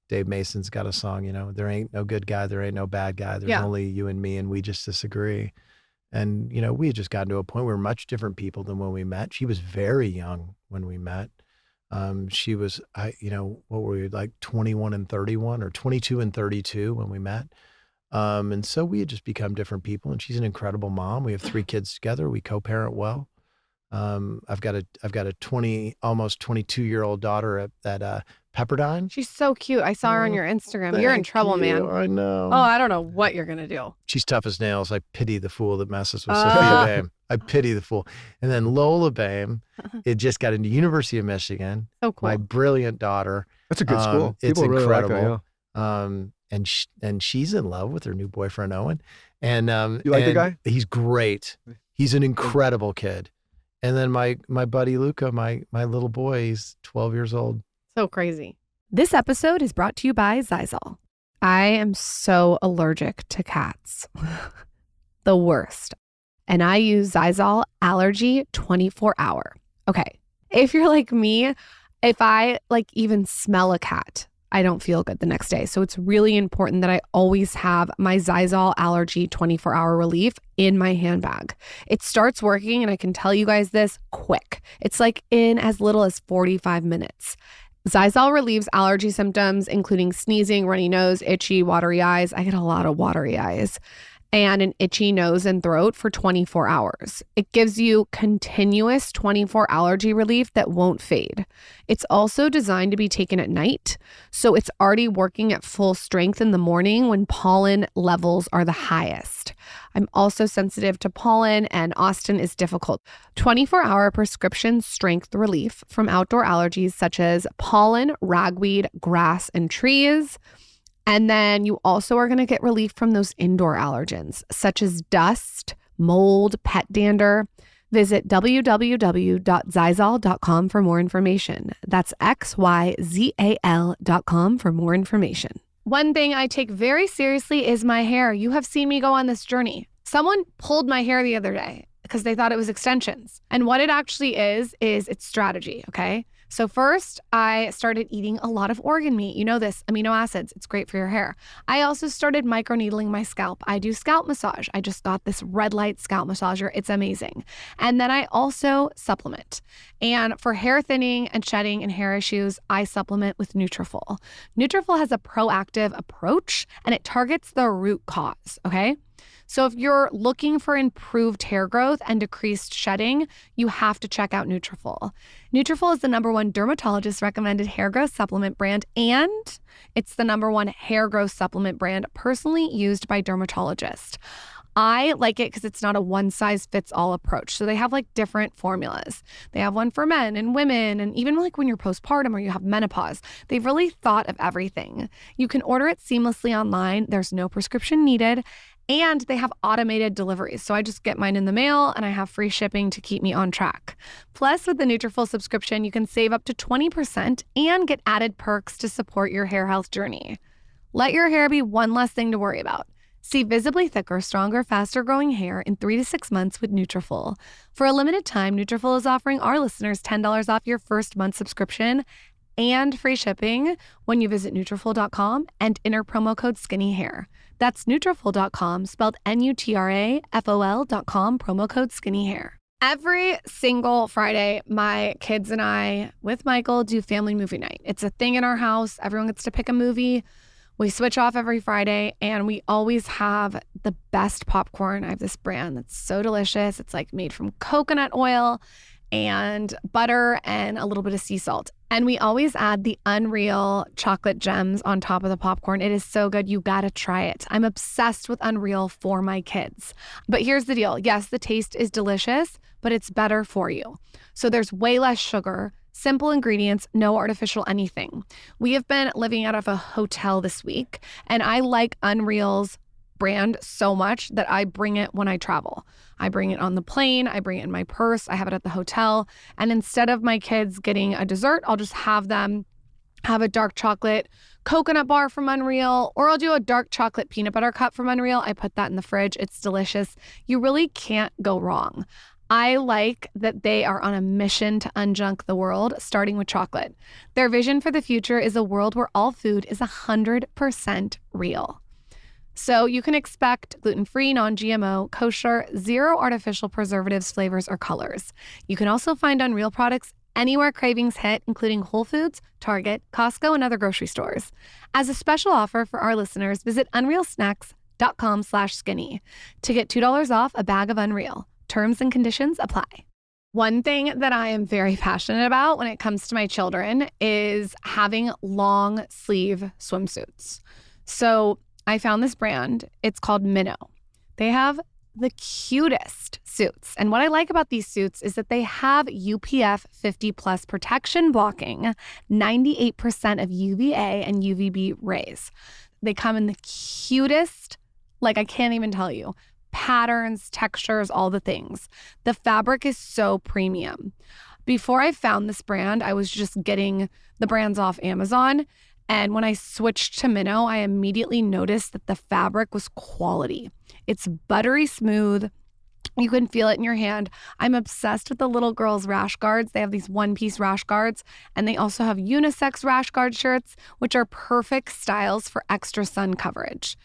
Dave Mason's got a song, there ain't no good guy, there ain't no bad guy. There's only you and me, and we just disagree. And, we had just gotten to a point where we were much different people than when we met. She was very young when we met. She was, what were we, like 21 and 31 or 22 and 32 when we met. And so we had just become different people, and she's an incredible mom. We have 3 kids together. We co-parent well. I've got a almost 22-year-old daughter at Pepperdine. She's so cute. I saw her on your Instagram. You're in trouble, man. I know. Oh, I don't know what you're going to do. She's tough as nails. I pity the fool that messes with Sophia Boehm. I pity the fool. And then Lola Boehm, it just got into University of Michigan. So cool. My brilliant daughter. That's a good school. It's People incredible. Really like that, and she's in love with her new boyfriend, Owen. And you like the guy? He's great. He's an incredible kid. And then my buddy Luca, my little boy, he's 12 years old. So crazy. This episode is brought to you by Xyzal. I am so allergic to cats. The worst. And I use Xyzal Allergy 24-hour. Okay. If you're like me, if I even smell a cat, I don't feel good the next day. So it's really important that I always have my Xyzal Allergy 24-hour relief in my handbag. It starts working, and I can tell you guys this quick. It's like in as little as 45 minutes. Xyzal relieves allergy symptoms, including sneezing, runny nose, itchy, watery eyes. I get a lot of watery eyes. And an itchy nose and throat for 24 hours. It gives you continuous 24 allergy relief that won't fade. It's also designed to be taken at night, so it's already working at full strength in the morning when pollen levels are the highest. I'm also sensitive to pollen, and Austin is difficult. 24-hour prescription strength relief from outdoor allergies such as pollen, ragweed, grass, and trees. And then you also are going to get relief from those indoor allergens, such as dust, mold, pet dander. Visit www.xyzal.com for more information. That's XYZAL.com for more information. One thing I take very seriously is my hair. You have seen me go on this journey. Someone pulled my hair the other day because they thought it was extensions. And what it actually is it's strategy, okay? So first, I started eating a lot of organ meat. You know this, amino acids. It's great for your hair. I also started microneedling my scalp. I do scalp massage. I just got this red light scalp massager. It's amazing. And then I also supplement. And for hair thinning and shedding and hair issues, I supplement with Nutrafol. Nutrafol has a proactive approach, and it targets the root cause, okay? So if you're looking for improved hair growth and decreased shedding, you have to check out Nutrafol. Nutrafol is the #1 dermatologist recommended hair growth supplement brand, and it's the #1 hair growth supplement brand personally used by dermatologists. I like it because it's not a one-size-fits-all approach. So they have different formulas. They have one for men and women, and even when you're postpartum or you have menopause. They've really thought of everything. You can order it seamlessly online. There's no prescription needed. And they have automated deliveries. So I just get mine in the mail, and I have free shipping to keep me on track. Plus, with the Nutrafol subscription, you can save up to 20% and get added perks to support your hair health journey. Let your hair be one less thing to worry about. See visibly thicker, stronger, faster-growing hair in 3 to 6 months with Nutrafol. For a limited time, Nutrafol is offering our listeners $10 off your first month subscription and free shipping when you visit Nutrafol.com and enter promo code SkinnyHair. That's Nutrafol.com, spelled Nutrafol.com, promo code SkinnyHair. Every single Friday, my kids and I, with Michael, do family movie night. It's a thing in our house. Everyone gets to pick a movie. We switch off every Friday, and we always have the best popcorn. I have this brand that's so delicious. It's like made from coconut oil and butter and a little bit of sea salt. And we always add the Unreal chocolate gems on top of the popcorn. It is so good. You gotta try it. I'm obsessed with Unreal for my kids. But here's the deal. Yes, the taste is delicious, but it's better for you. So there's way less sugar, simple ingredients, no artificial anything. We have been living out of a hotel this week, and I like Unreal's brand so much that I bring it when I travel. I bring it on the plane, I bring it in my purse, I have it at the hotel, and instead of my kids getting a dessert, I'll just have them have a dark chocolate coconut bar from Unreal, or I'll do a dark chocolate peanut butter cup from Unreal. I put that in the fridge. It's delicious. You really can't go wrong. I like that they are on a mission to unjunk the world, starting with chocolate. Their vision for the future is a world where all food is 100% real. So you can expect gluten-free, non-GMO, kosher, zero artificial preservatives, flavors, or colors. You can also find Unreal products anywhere cravings hit, including Whole Foods, Target, Costco, and other grocery stores. As a special offer for our listeners, visit unrealsnacks.com/skinny to get $2 off a bag of Unreal. Terms and conditions apply. One thing that I am very passionate about when it comes to my children is having long sleeve swimsuits. So I found this brand. It's called Minnow. They have the cutest suits. And what I like about these suits is that they have UPF 50 plus protection, blocking 98% of UVA and UVB rays. They come in the cutest, like I can't even tell you, patterns, textures, all the things. The fabric is so premium. Before I found this brand, I was just getting the brands off Amazon. And when I switched to Minnow, I immediately noticed that the fabric was quality. It's buttery smooth. You can feel it in your hand. I'm obsessed with the little girls' rash guards. They have these one-piece rash guards, and they also have unisex rash guard shirts, which are perfect styles for extra sun coverage.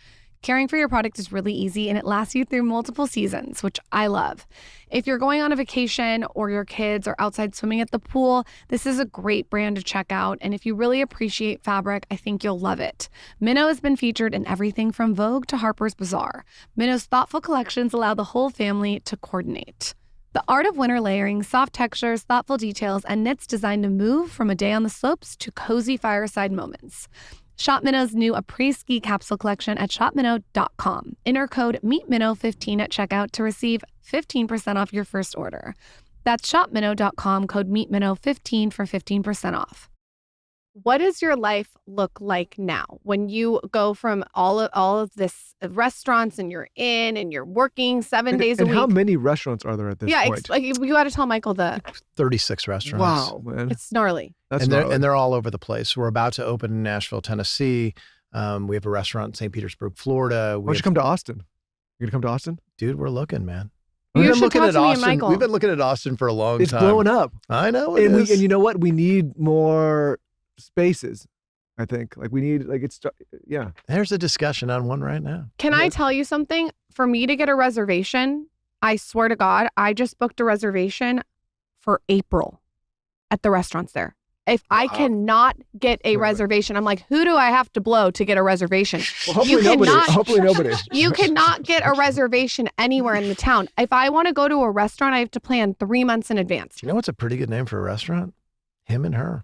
Caring for your product is really easy, and it lasts you through multiple seasons, which I love. If you're going on a vacation or your kids are outside swimming at the pool, this is a great brand to check out. And if you really appreciate fabric, I think you'll love it. Minnow has been featured in everything from Vogue to Harper's Bazaar. Minnow's thoughtful collections allow the whole family to coordinate. The art of winter layering, soft textures, thoughtful details, and knits designed to move from a day on the slopes to cozy fireside moments. Shop Minnow's new après-ski capsule collection at shopminnow.com. Enter code MEETMinnow15 at checkout to receive 15% off your first order. That's shopminnow.com, code MEETMinnow15 for 15% off. What does your life look like now when you go from all of this restaurants and you're in and you're working 7 days a week? And how many restaurants are there at this point? Yeah, you got to tell Michael 36 restaurants. Wow, man. It's gnarly. That's and gnarly. they're all over the place. We're about to open in Nashville, Tennessee. We have a restaurant in St. Petersburg, Florida. Why don't you come to Austin? You gonna come to Austin? Dude, we're looking, man. You We've should been looking talk at to me and Austin. Michael. We've been looking at Austin for a long It's time. blowing up. I know And you know what? We need more spaces. I think we need yeah. There's a discussion on one right now. Can I tell you something? For me to get a reservation, I swear to God, I just booked a reservation for April at the restaurants there. If I cannot get a reservation, I'm like, who do I have to blow to get a reservation? Well, hopefully nobody. You cannot get a reservation anywhere in the town. If I want to go to a restaurant, I have to plan 3 months in advance. Do you know what's a pretty good name for a restaurant? Him and Her.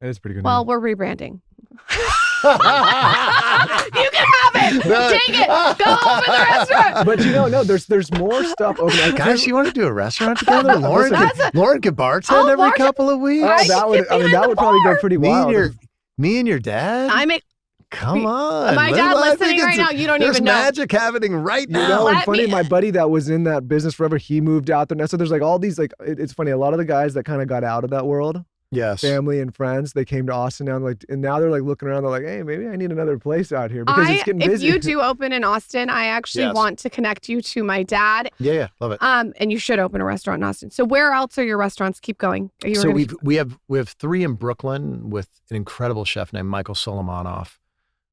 That is pretty good. Well, we're rebranding. You can have it. Take it. Go open the restaurant. But no, there's more stuff open. Guys, you want to do a restaurant together? Lauren could bartend every couple of weeks. That would probably go pretty wild. Me and your dad? Come on. My dad listening right now, you don't even know. There's magic happening right now. You know, and funny, my buddy that was in that business forever, he moved out there. So there's all these, it's funny, a lot of the guys that kind of got out of that world, Yes. family and friends. They came to Austin now, and now they're like looking around. They're like, hey, maybe I need another place out here because it's getting busy. If you do open in Austin, I actually want to connect you to my dad. Yeah, love it. And you should open a restaurant in Austin. So where else are your restaurants? Keep going. So we have 3 in Brooklyn with an incredible chef named Michael Solomonoff,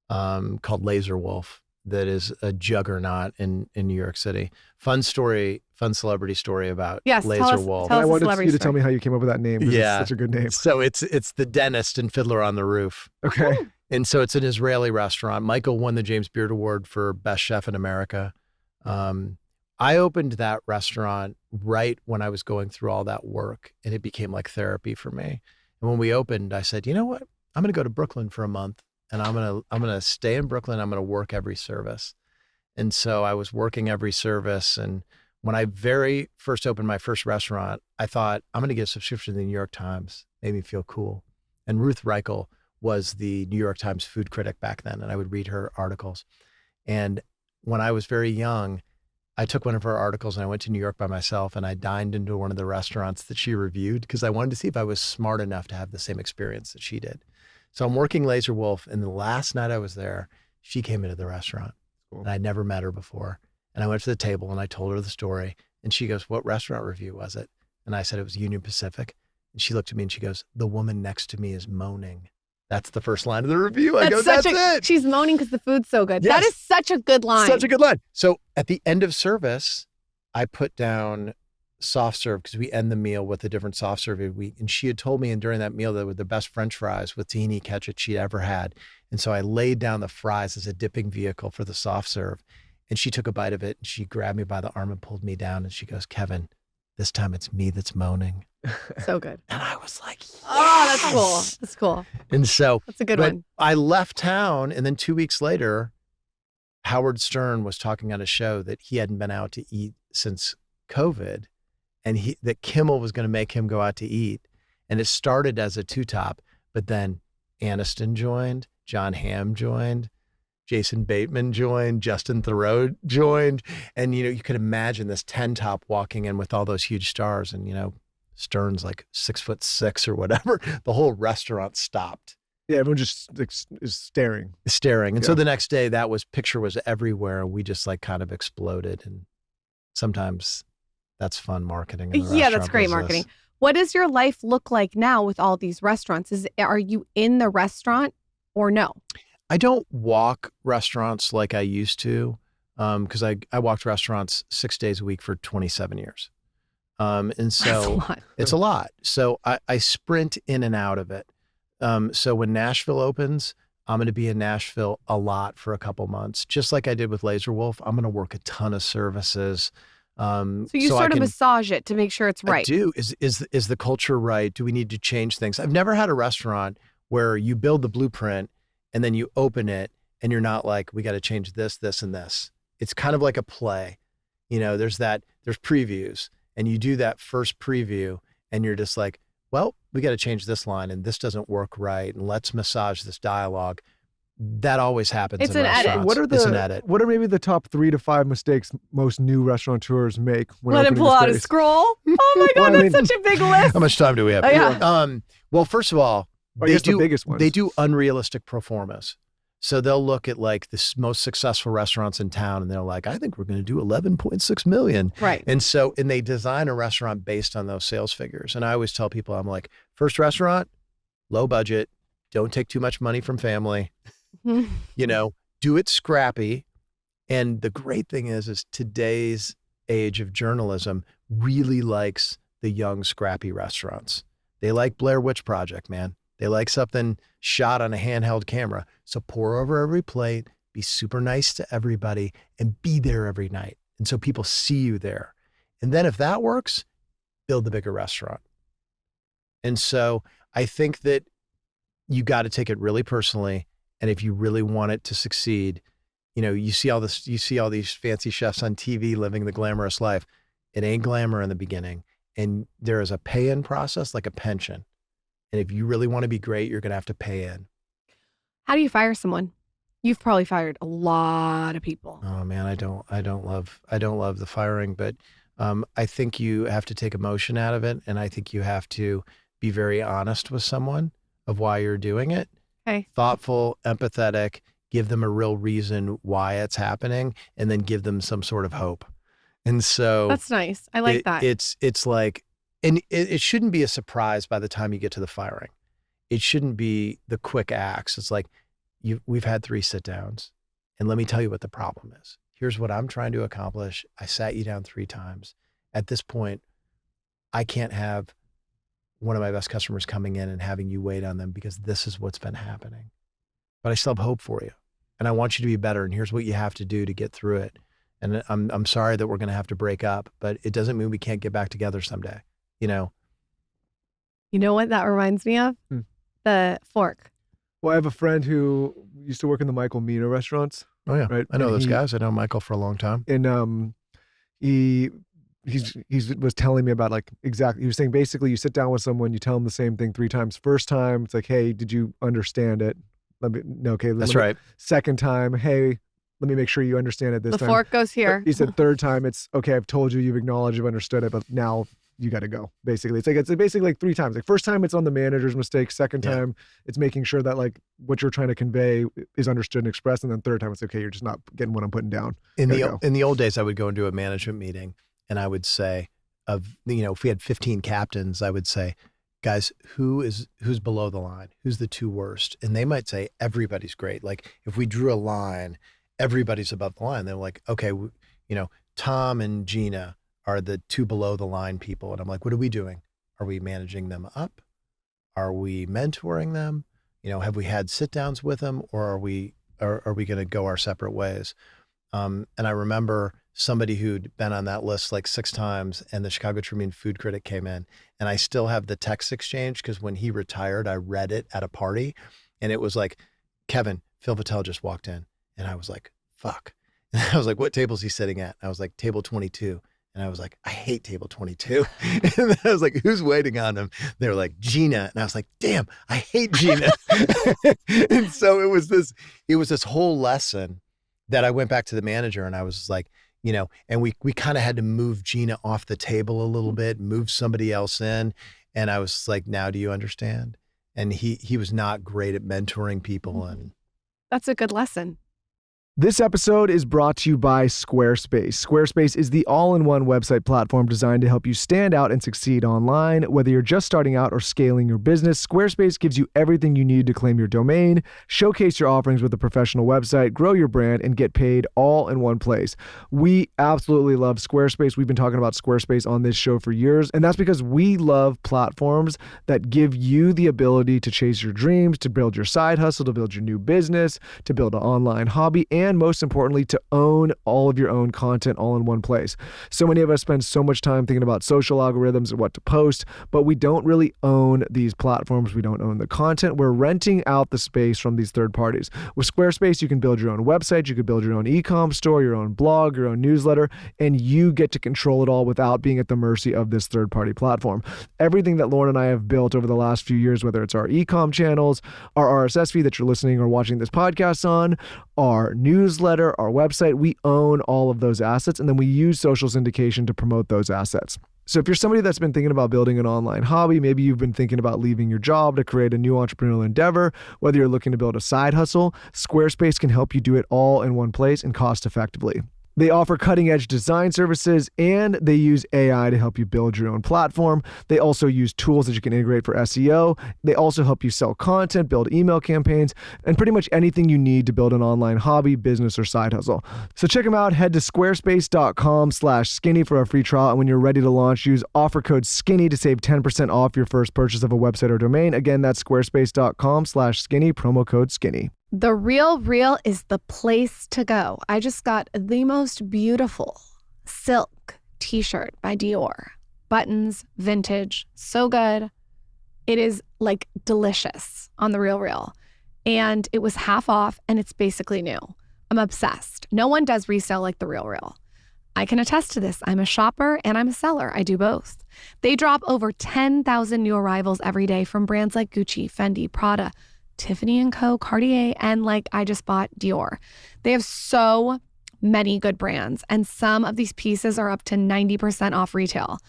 called Laser Wolf. That is a juggernaut in New York City. Fun celebrity story about Laser Wolf. I wanted you to tell me how you came up with that name. Yeah, it's such a good name. So it's the dentist in Fiddler on the Roof. Okay. And so it's an Israeli restaurant. Michael won the James Beard Award for Best Chef in America. I opened that restaurant right when I was going through all that work, and it became like therapy for me. And when we opened, I said, you know what? I'm going to go to Brooklyn for a month. And I'm gonna stay in Brooklyn. I'm gonna work every service. And so I was working every service. And when I very first opened my first restaurant, I thought, I'm gonna get a subscription to the New York Times. Made me feel cool. And Ruth Reichel was the New York Times food critic back then, and I would read her articles. And when I was very young, I took one of her articles and I went to New York by myself, and I dined into one of the restaurants that she reviewed because I wanted to see if I was smart enough to have the same experience that she did. So I'm working Laser Wolf, and the last night I was there, she came into the restaurant. Cool. And I'd never met her before. And I went to the table and I told her the story, and she goes, what restaurant review was it? And I said, it was Union Pacific. And she looked at me and she goes, the woman next to me is moaning. That's the first line of the review. I go, that's it. She's moaning because the food's so good. Yes. That is such a good line. Such a good line. So at the end of service, I put down soft serve because we end the meal with a different soft serve every week. And she had told me, and during that meal, that were the best French fries with tahini ketchup she'd ever had. And so I laid down the fries as a dipping vehicle for the soft serve. And she took a bite of it and she grabbed me by the arm and pulled me down. And she goes, Kevin, this time it's me that's moaning. So good. And I was like, yes! Oh, that's cool. That's cool. And so that's a good one. I left town, and then 2 weeks later, Howard Stern was talking on a show that he hadn't been out to eat since COVID. And that Kimmel was going to make him go out to eat. And it started as a 2-top, but then Aniston joined, John Hamm joined, Jason Bateman joined, Justin Theroux joined. And, you could imagine this 10-top walking in with all those huge stars. And, Stern's like 6'6" or whatever. The whole restaurant stopped. Yeah, everyone just is staring. And so the next day, picture was everywhere. We just like kind of exploded. And sometimes that's fun marketing. Yeah, that's great marketing. What does your life look like now with all these restaurants? Are you in the restaurant or no? I don't walk restaurants like I used to because I walked restaurants 6 days a week for 27 years. And so it's a lot. So I sprint in and out of it. So when Nashville opens, I'm going to be in Nashville a lot for a couple months, just like I did with Laser Wolf. I'm going to work a ton of services. So you sort of massage it to make sure it's right. I do. Is the culture right? Do we need to change things? I've never had a restaurant where you build the blueprint and then you open it and you're not like, we got to change this, this, and this. It's kind of like a play. There's previews, and you do that first preview and you're just like, well, we got to change this line and this doesn't work right. And let's massage this dialogue. That always happens. It's an edit. It's an edit. What are maybe the top 3 to 5 mistakes most new restaurateurs make when let him pull out a scroll? Oh my God, that's such a big list. How much time do we have? Oh, yeah. Well, first of all, the biggest ones. They do unrealistic pro formas. So they'll look at like the most successful restaurants in town and they're like, I think we're going to do 11.6 million. Right. And they design a restaurant based on those sales figures. And I always tell people, I'm like, first restaurant, low budget, don't take too much money from family. Do it scrappy. And the great thing is today's age of journalism really likes the young, scrappy restaurants. They like Blair Witch Project, man. They like something shot on a handheld camera. So pour over every plate, be super nice to everybody, and be there every night. And so people see you there. And then if that works, build the bigger restaurant. And so I think that you got to take it really personally. And if you really want it to succeed, you see all these fancy chefs on TV living the glamorous life. It ain't glamour in the beginning. And there is a pay-in process like a pension. And if you really want to be great, you're going to have to pay in. How do you fire someone? You've probably fired a lot of people. Oh man, I don't love the firing, but I think you have to take emotion out of it. And I think you have to be very honest with someone of why you're doing it. Okay. Thoughtful, empathetic, give them a real reason why it's happening, and then give them some sort of hope. And so That's nice. I like that. It's like, and it shouldn't be a surprise by the time you get to the firing. It shouldn't be the quick acts. It's like, we've had 3 sit downs, and let me tell you what the problem is. Here's what I'm trying to accomplish. I sat you down 3 times. At this point, I can't have one of my best customers coming in and having you wait on them because this is what's been happening. But I still have hope for you. And I want you to be better. And here's what you have to do to get through it. And I'm sorry that we're going to have to break up, but it doesn't mean we can't get back together someday. You know what that reminds me of? The fork. Well, I have a friend who used to work in the Michael Mina restaurants. Oh yeah. Right. I know those guys. I know Michael for a long time. And he was telling me about like exactly, he was saying basically you sit down with someone, you tell them the same thing 3 times. First time, it's like, hey, did you understand it? That's right. Second time, hey, let me make sure you understand it this time. The fork goes here. He said third time, it's okay, I've told you, you've acknowledged, you've understood it, but now you got to go. Basically, it's basically like 3 times. Like first time, it's on the manager's mistake. Second time, it's making sure that like what you're trying to convey is understood and expressed. And then third time, it's okay, you're just not getting what I'm putting down. In the old days, I would go into a management meeting and I would say, if we had 15 captains, I would say, guys, who's below the line? Who's the 2 worst? And they might say everybody's great. Like if we drew a line, everybody's above the line. They're like, okay, Tom and Gina are the 2 below the line people. And I'm like, what are we doing? Are we managing them up? Are we mentoring them? Have we had sit downs with them, or are we going to go our separate ways? And I remember somebody who'd been on that list like 6 times, and the Chicago Tribune food critic came in, and I still have the text exchange because when he retired, I read it at a party, and it was like, Kevin, Phil Patel just walked in, and I was like, fuck. And I was like, what table is he sitting at? I was like, table 22. And I was like, I hate table 22. And I was like, who's waiting on him? They were like, Gina. And I was like, damn, I hate Gina. And so it was this whole lesson that I went back to the manager, and I was like, and we kind of had to move Gina off the table a little bit, move somebody else in. And I was like, now do you understand? And he was not great at mentoring people. And That's a good lesson. This episode is brought to you by Squarespace. Squarespace is the all-in-one website platform designed to help you stand out and succeed online. Whether you're just starting out or scaling your business, Squarespace gives you everything you need to claim your domain, showcase your offerings with a professional website, grow your brand, and get paid all in one place. We absolutely love Squarespace. We've been talking about Squarespace on this show for years, and that's because we love platforms that give you the ability to chase your dreams, to build your side hustle, to build your new business, to build an online hobby, and most importantly, to own all of your own content all in one place. So many of us spend so much time thinking about social algorithms and what to post, but we don't really own these platforms. We don't own the content. We're renting out the space from these third parties. With Squarespace, you can build your own website, you can build your own e-com store, your own blog, your own newsletter, and you get to control it all without being at the mercy of this third-party platform. Everything that Lauren and I have built over the last few years, whether it's our e-com channels, our RSS feed that you're listening or watching this podcast on, our newsletter, our website, we own all of those assets, and then we use social syndication to promote those assets. So if you're somebody that's been thinking about building an online hobby, maybe you've been thinking about leaving your job to create a new entrepreneurial endeavor, whether you're looking to build a side hustle, Squarespace can help you do it all in one place and cost effectively. They offer cutting-edge design services, and they use AI to help you build your own platform. They also use tools that you can integrate for SEO. They also help you sell content, build email campaigns, and pretty much anything you need to build an online hobby, business, or side hustle. So check them out. Head to squarespace.com/skinny for a free trial, and when you're ready to launch, use offer code SKINNY to save 10% off your first purchase of a website or domain. Again, that's squarespace.com/skinny, promo code SKINNY. The Real Real is the place to go. I just got the most beautiful silk t-shirt by Dior. Buttons, vintage, so good. It is like delicious on The Real Real. And it was half off, and it's basically new. I'm obsessed. No one does resale like The Real Real. I can attest to this. I'm a shopper and I'm a seller. I do both. They drop over 10,000 new arrivals every day from brands like Gucci, Fendi, Prada, Tiffany & Co., Cartier, and I just bought Dior. They have so many good brands, and some of these pieces are up to 90% off retail.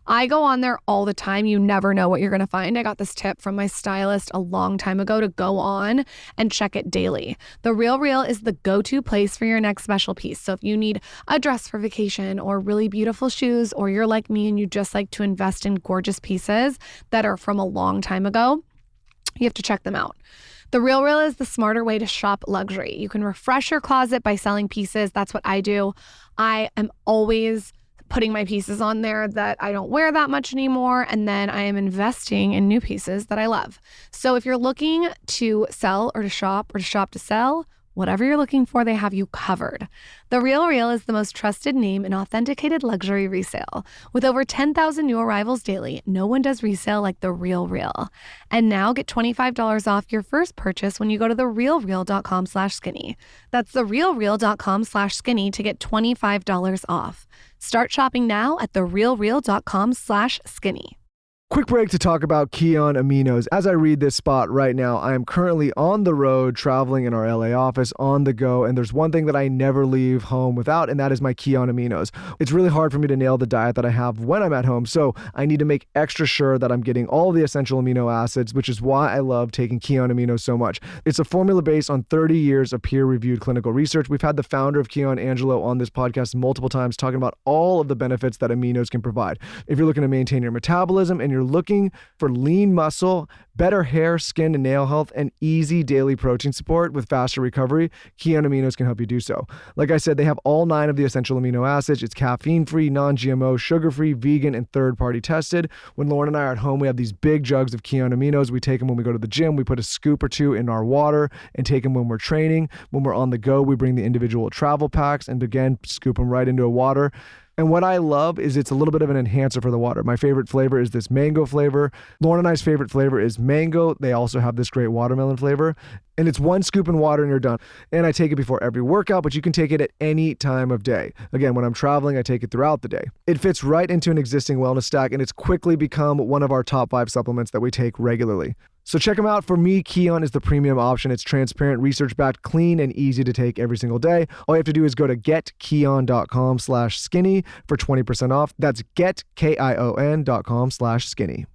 I go on there all the time. You never know what you're going to find. I got this tip from my stylist a long time ago to go on and check it daily. The RealReal is the go-to place for your next special piece. So if you need a dress for vacation or really beautiful shoes, or you're like me and you just like to invest in gorgeous pieces that are from a long time ago, you have to check them out. The RealReal is the smarter way to shop luxury. You can refresh your closet by selling pieces. That's what I do. I am always putting my pieces on there that I don't wear that much anymore, and then I am investing in new pieces that I love. So if you're looking to sell or to shop to sell, whatever you're looking for, they have you covered. The RealReal is the most trusted name in authenticated luxury resale. With over 10,000 new arrivals daily, no one does resale like the RealReal. And now get $25 off your first purchase when you go to therealreal.com/skinny. That's therealreal.com/skinny to get $25 off. Start shopping now at therealreal.com/skinny. Quick break to talk about Kion Aminos. As I read this spot right now, I am currently on the road traveling in our LA office on the go, and there's one thing that I never leave home without, and that is my Kion Aminos. It's really hard for me to nail the diet that I have when I'm at home, so I need to make extra sure that I'm getting all the essential amino acids, which is why I love taking Kion Aminos so much. It's a formula based on 30 years of peer-reviewed clinical research. We've had the founder of Kion, Angelo, on this podcast multiple times talking about all of the benefits that aminos can provide. If you're looking to maintain your metabolism and you're looking for lean muscle, better hair, skin, and nail health, and easy daily protein support with faster recovery, Kion Aminos can help you do so. Like I said, they have all 9 of the essential amino acids. It's caffeine-free, non-GMO, sugar-free, vegan, and third-party tested. When Lauren and I are at home, we have these big jugs of Kion Aminos. We take them when we go to the gym. We put a scoop or 2 in our water and take them when we're training. When we're on the go, we bring the individual travel packs and again, scoop them right into a water. And what I love is it's a little bit of an enhancer for the water. My favorite flavor is this mango flavor. Lauren and I's favorite flavor is mango. They also have this great watermelon flavor. And it's 1 scoop in water and you're done. And I take it before every workout, but you can take it at any time of day. Again, when I'm traveling, I take it throughout the day. It fits right into an existing wellness stack, and it's quickly become one of our top 5 supplements that we take regularly. So check them out. For me, Kion is the premium option. It's transparent, research-backed, clean, and easy to take every single day. All you have to do is go to getkion.com/skinny for 20% off. That's getkion.com/skinny.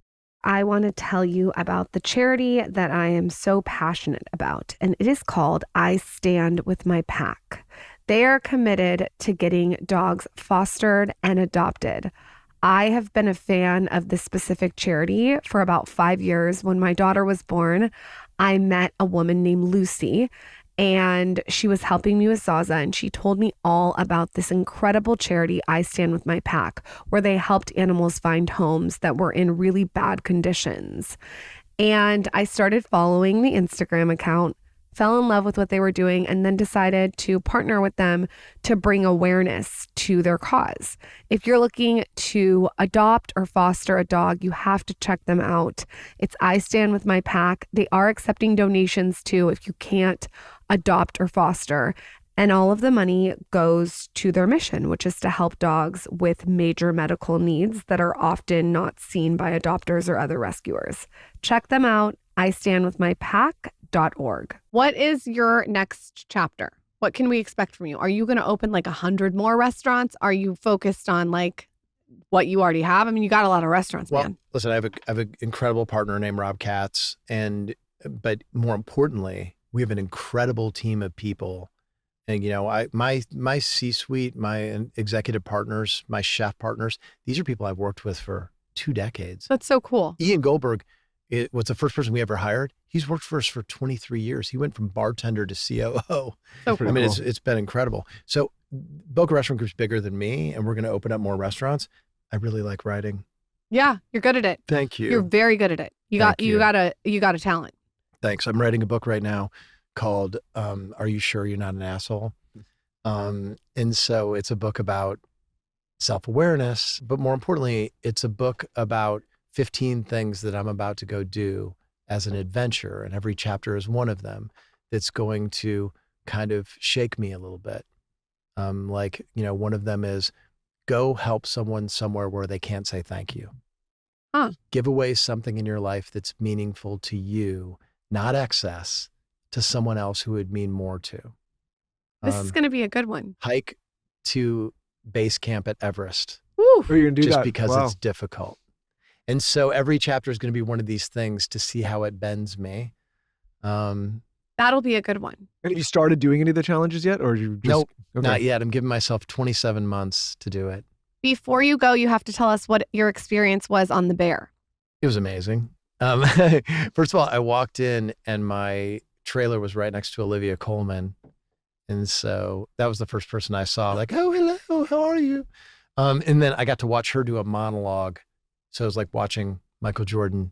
I want to tell you about the charity that I am so passionate about, and it is called I Stand With My Pack. They are committed to getting dogs fostered and adopted. I have been a fan of this specific charity for about 5 years. When my daughter was born, I met a woman named Lucy, and she was helping me with Zaza, and she told me all about this incredible charity, I Stand With My Pack, where they helped animals find homes that were in really bad conditions. And I started following the Instagram account, fell in love with what they were doing, and then decided to partner with them to bring awareness to their cause. If you're looking to adopt or foster a dog, you have to check them out. It's I Stand With My Pack. They are accepting donations too if you can't adopt or foster. And all of the money goes to their mission, which is to help dogs with major medical needs that are often not seen by adopters or other rescuers. Check them out, istandwithmypack.org. What is your next chapter? What can we expect from you? Are you going to open like 100 more restaurants? Are you focused on like what you already have? I mean, you got a lot of restaurants, man. Listen, I have an incredible partner named Rob Katz, but more importantly, we have an incredible team of people. And my C-suite, my executive partners, my chef partners, these are people I've worked with for 2 decades. That's so cool. Ian Goldberg was the first person we ever hired. He's worked for us for 23 years. He went from bartender to COO. So cool. I mean, it's been incredible. So Boka Restaurant Group's bigger than me, and we're going to open up more restaurants. I really like writing. Yeah, you're good at it. Thank you. You're very good at it. You got a talent. Thanks. I'm writing a book right now called Are You Sure You're Not an Asshole? And so it's a book about self-awareness, but more importantly, it's a book about 15 things that I'm about to go do as an adventure. And every chapter is one of them that's going to kind of shake me a little bit. One of them is go help someone somewhere where they can't say thank you. Give away something in your life that's meaningful to you, not excess, to someone else who would mean more to. This is going to be a good one. Hike to base camp at Everest. Woo. Oh, you're gonna do just that because Wow. it's difficult. And so every chapter is going to be one of these things to see how it bends me. That'll be a good one. And have you started doing any of the challenges yet, or you just Nope, okay. not yet. I'm giving myself 27 months to do it. Before you go, you have to tell us what your experience was on the bear. It was amazing. First of all, I walked in and my trailer was right next to Olivia Colman. And so that was the first person I saw, like, oh, hello, how are you? And then I got to watch her do a monologue. So it was like watching Michael Jordan,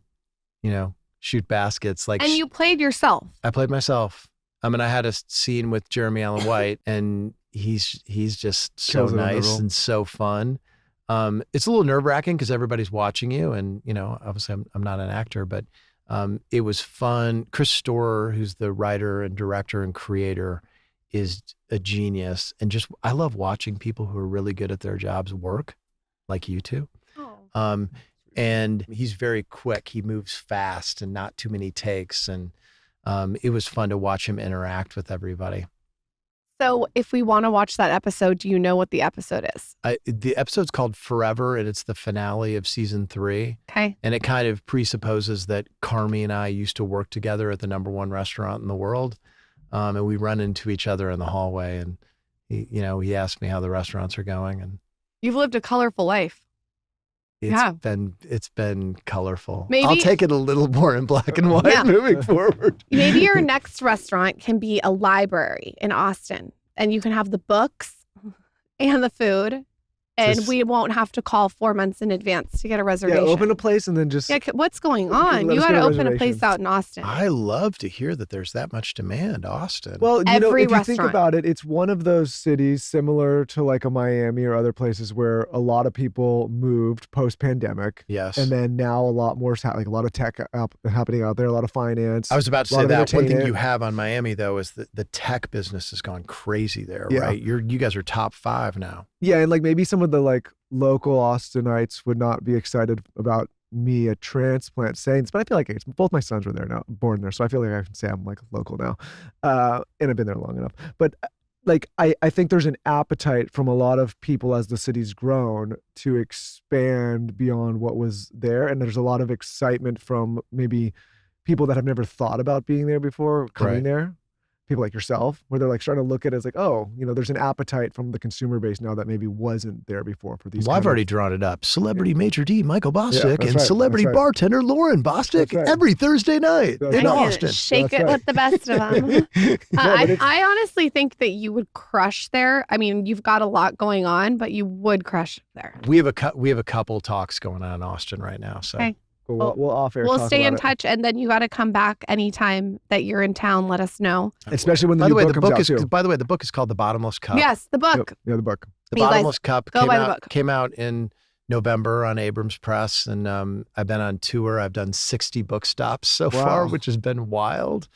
shoot baskets. Like, And you played yourself. I played myself. And I had a scene with Jeremy Allen White, and he's just so Kills it in the nice role. and so fun. It's a little nerve-wracking because everybody's watching you, and obviously I'm not an actor, but it was fun. Chris Storer, who's the writer and director and creator, is a genius, and I love watching people who are really good at their jobs work, like you two. Oh. And he's very quick. He moves fast and not too many takes, and it was fun to watch him interact with everybody. So if we want to watch that episode, do you know what the episode is? The episode's called Forever, and it's the finale of season 3. Okay. And it kind of presupposes that Carmi and I used to work together at the #1 restaurant in the world. And we run into each other in the hallway, and he asked me how the restaurants are going, and You've lived a colorful life. it's been colorful. Maybe- I'll take it a little more in black and white Yeah. moving forward. Maybe your next restaurant can be a library in Austin, and you can have the books and the food, and Just- we won't have to call 4 months in advance to get a Yeah, reservation. open a place and then just Yeah, what's going can on? let You us got to get a open a place reservation. out in Austin. I love to hear that there's that much demand, Austin. Well, Every if you think restaurant. about it, it's one of those cities similar to like a Miami or other places where a lot of people moved post-pandemic. yes. And then now a lot more, like a lot of tech happening out there, a lot of finance. I was about to a lot say of that one thing entertainment. you have on Miami though is that the tech business has gone crazy there, Yeah. right? You guys are top 5 now. Yeah, and like maybe some of the like local Austinites would not be excited about me, a transplant, saying this, but I feel like both my sons were there now, born there, so I feel like I can say I'm like local now, and I've been there long enough. But like I think there's an appetite from a lot of people as the city's grown to expand beyond what was there, and there's a lot of excitement from maybe people that have never thought about being there before coming Right. there. People like yourself, where they're like starting to look at it as like, oh, there's an appetite from the consumer base now that maybe wasn't there before for these. Well, I've kind already of, drawn it up. Celebrity Major D, Michael Bostic, that's and right, celebrity that's right. bartender Lauren Bostic That's right. every Thursday night That's in I right. can Austin. shake That's it right. with the best of them. No, but it's- I honestly think that you would crush there. I mean, you've got a lot going on, but you would crush there. We have a couple talks going on in Austin right now. So Okay. we'll off air. We'll talk stay in about it. touch, and then you got to come back anytime that you're in town. Let us know. Especially when the by the new way, book the comes book out is too. by the way, the book is called The Bottomless Cup. Yes, the book. Yep. Yeah, the book. The You guys Bottomless Cup go buy the book. came out in November on Abrams Press, and I've been on tour. I've done 60 book stops so far, Wow. which has been wild,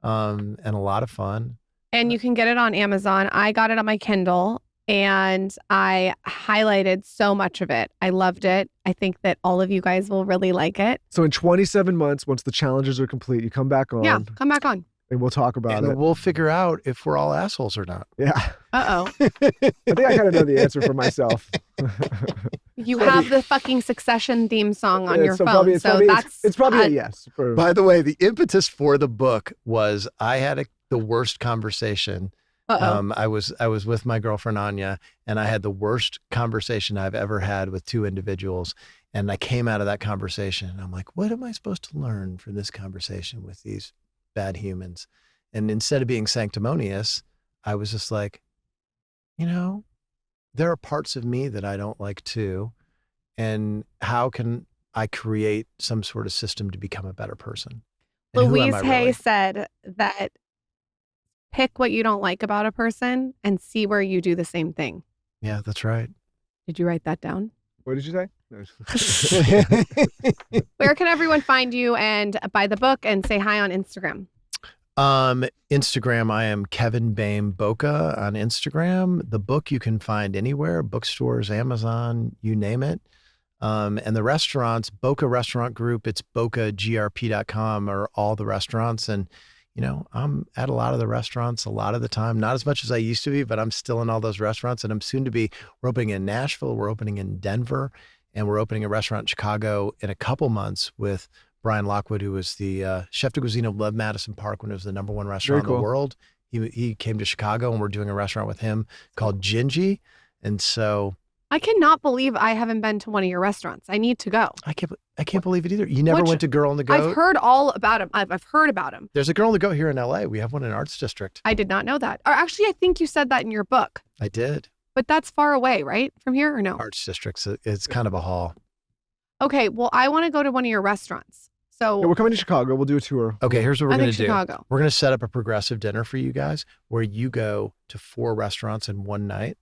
and a lot of fun. And you can get it on Amazon. I got it on my Kindle, and I highlighted so much of it. I loved it. I think that all of you guys will really like it. So in 27 months, once the challenges are complete, you come back on Yeah, come back on. and we'll talk about And it. we'll figure out if we're all assholes or not. Yeah. Uh-oh. I think I kind of know the answer for myself. You have the fucking Succession theme song on Yeah, your so phone. probably, it's so probably, that's it's probably a yes. For, By the way, the impetus for the book was I had the worst conversation. uh-oh. I was with my girlfriend Anya, and I had the worst conversation I've ever had with 2 individuals. And I came out of that conversation, and I'm like, what am I supposed to learn from this conversation with these bad humans? And instead of being sanctimonious, I was just like, there are parts of me that I don't like too. And how can I create some sort of system to become a better person? And who am Louise I Hay really? said that pick what you don't like about a person and see where you do the same thing. Yeah, that's right. Did you write that down? what did you say? No. Where can everyone find you and buy the book and say hi on Instagram? Instagram, I am Kevin Boehm Boka on Instagram. The book you can find anywhere, bookstores, Amazon, you name it. And the restaurants, Boka Restaurant Group, it's bokagrp.com, are all the restaurants. And, I'm at a lot of the restaurants a lot of the time, not as much as I used to be, but I'm still in all those restaurants, and I'm soon to be, we're opening in Nashville, we're opening in Denver, and we're opening a restaurant in Chicago in a couple months with Brian Lockwood, who was the chef de cuisine of Love Madison Park when it was the #1 restaurant in the world. He came to Chicago, and we're doing a restaurant with him called Gingy. And so I cannot believe I haven't been to one of your restaurants. I need to go. I can't believe it either. You never went to Girl on the Goat? I've heard all about him. I've heard about him. There's a Girl on the Goat here in LA. We have one in Arts District. I did not know that. Or actually, I think you said that in your book. I did. But that's far away, right? From here or no? Arts District. It's kind of a haul. Okay. Well, I want to go to one of your restaurants. So Yeah, we're coming to Chicago. We'll do a tour. Okay, here's what we're going to do. Chicago. We're going to set up a progressive dinner for you guys where you go to 4 restaurants in one night.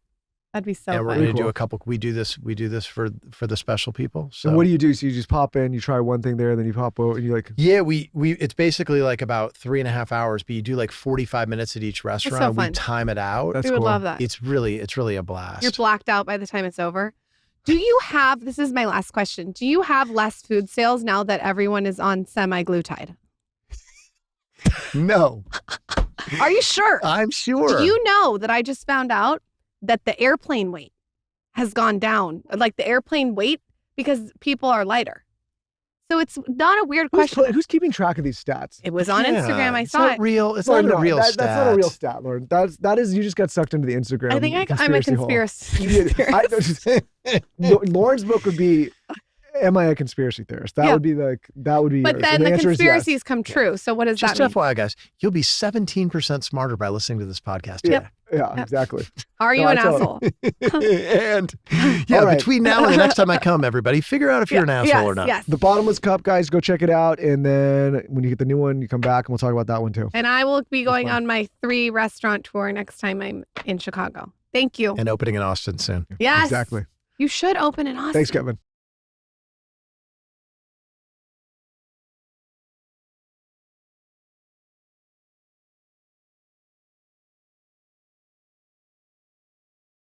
That'd be so and we're fun. going to do a couple. We do this for the special people. So what do you do? So you just pop in, you try one thing there, then you pop over, and you like. Yeah, we it's basically like about 3.5 hours, but you do like 45 minutes at each restaurant. so fun. We time it out. That's We would cool. love that. It's really a blast. You're blacked out by the time it's over. Do you have, this is my last question, do you have less food sales now that everyone is on semi-glutide? No. Are you sure? I'm sure. Do you know that I just found out that the airplane weight has gone down, like the airplane weight, because people are lighter. So it's not a weird question. Who's keeping track of these stats? It was on Instagram. I It's saw not it. real. It's Lauren, not a real stat. That's not a real stat, Lauren. That is, you just got sucked into the Instagram. I think I'm a hole. conspiracy. Lauren's book would be, "Am I a conspiracy theorist?" That would be that would be. But yours. then And the answer is yes. conspiracies come true. So what does Just that mean? FYI, guys, you'll be 17% smarter by listening to this podcast. Yep. Yeah, exactly. Are you No, an I totally- asshole? And yeah, All right. between now and the next time I come, everybody, figure out if you're an asshole or not. Yes. The Bottomless Cup, guys, go check it out. And then when you get the new one, you come back and we'll talk about that one too. And I will be going fun. on my 3 restaurant tour next time I'm in Chicago. Thank you. And opening in Austin soon. Yes. Exactly. You should open in Austin. Thanks, Kevin.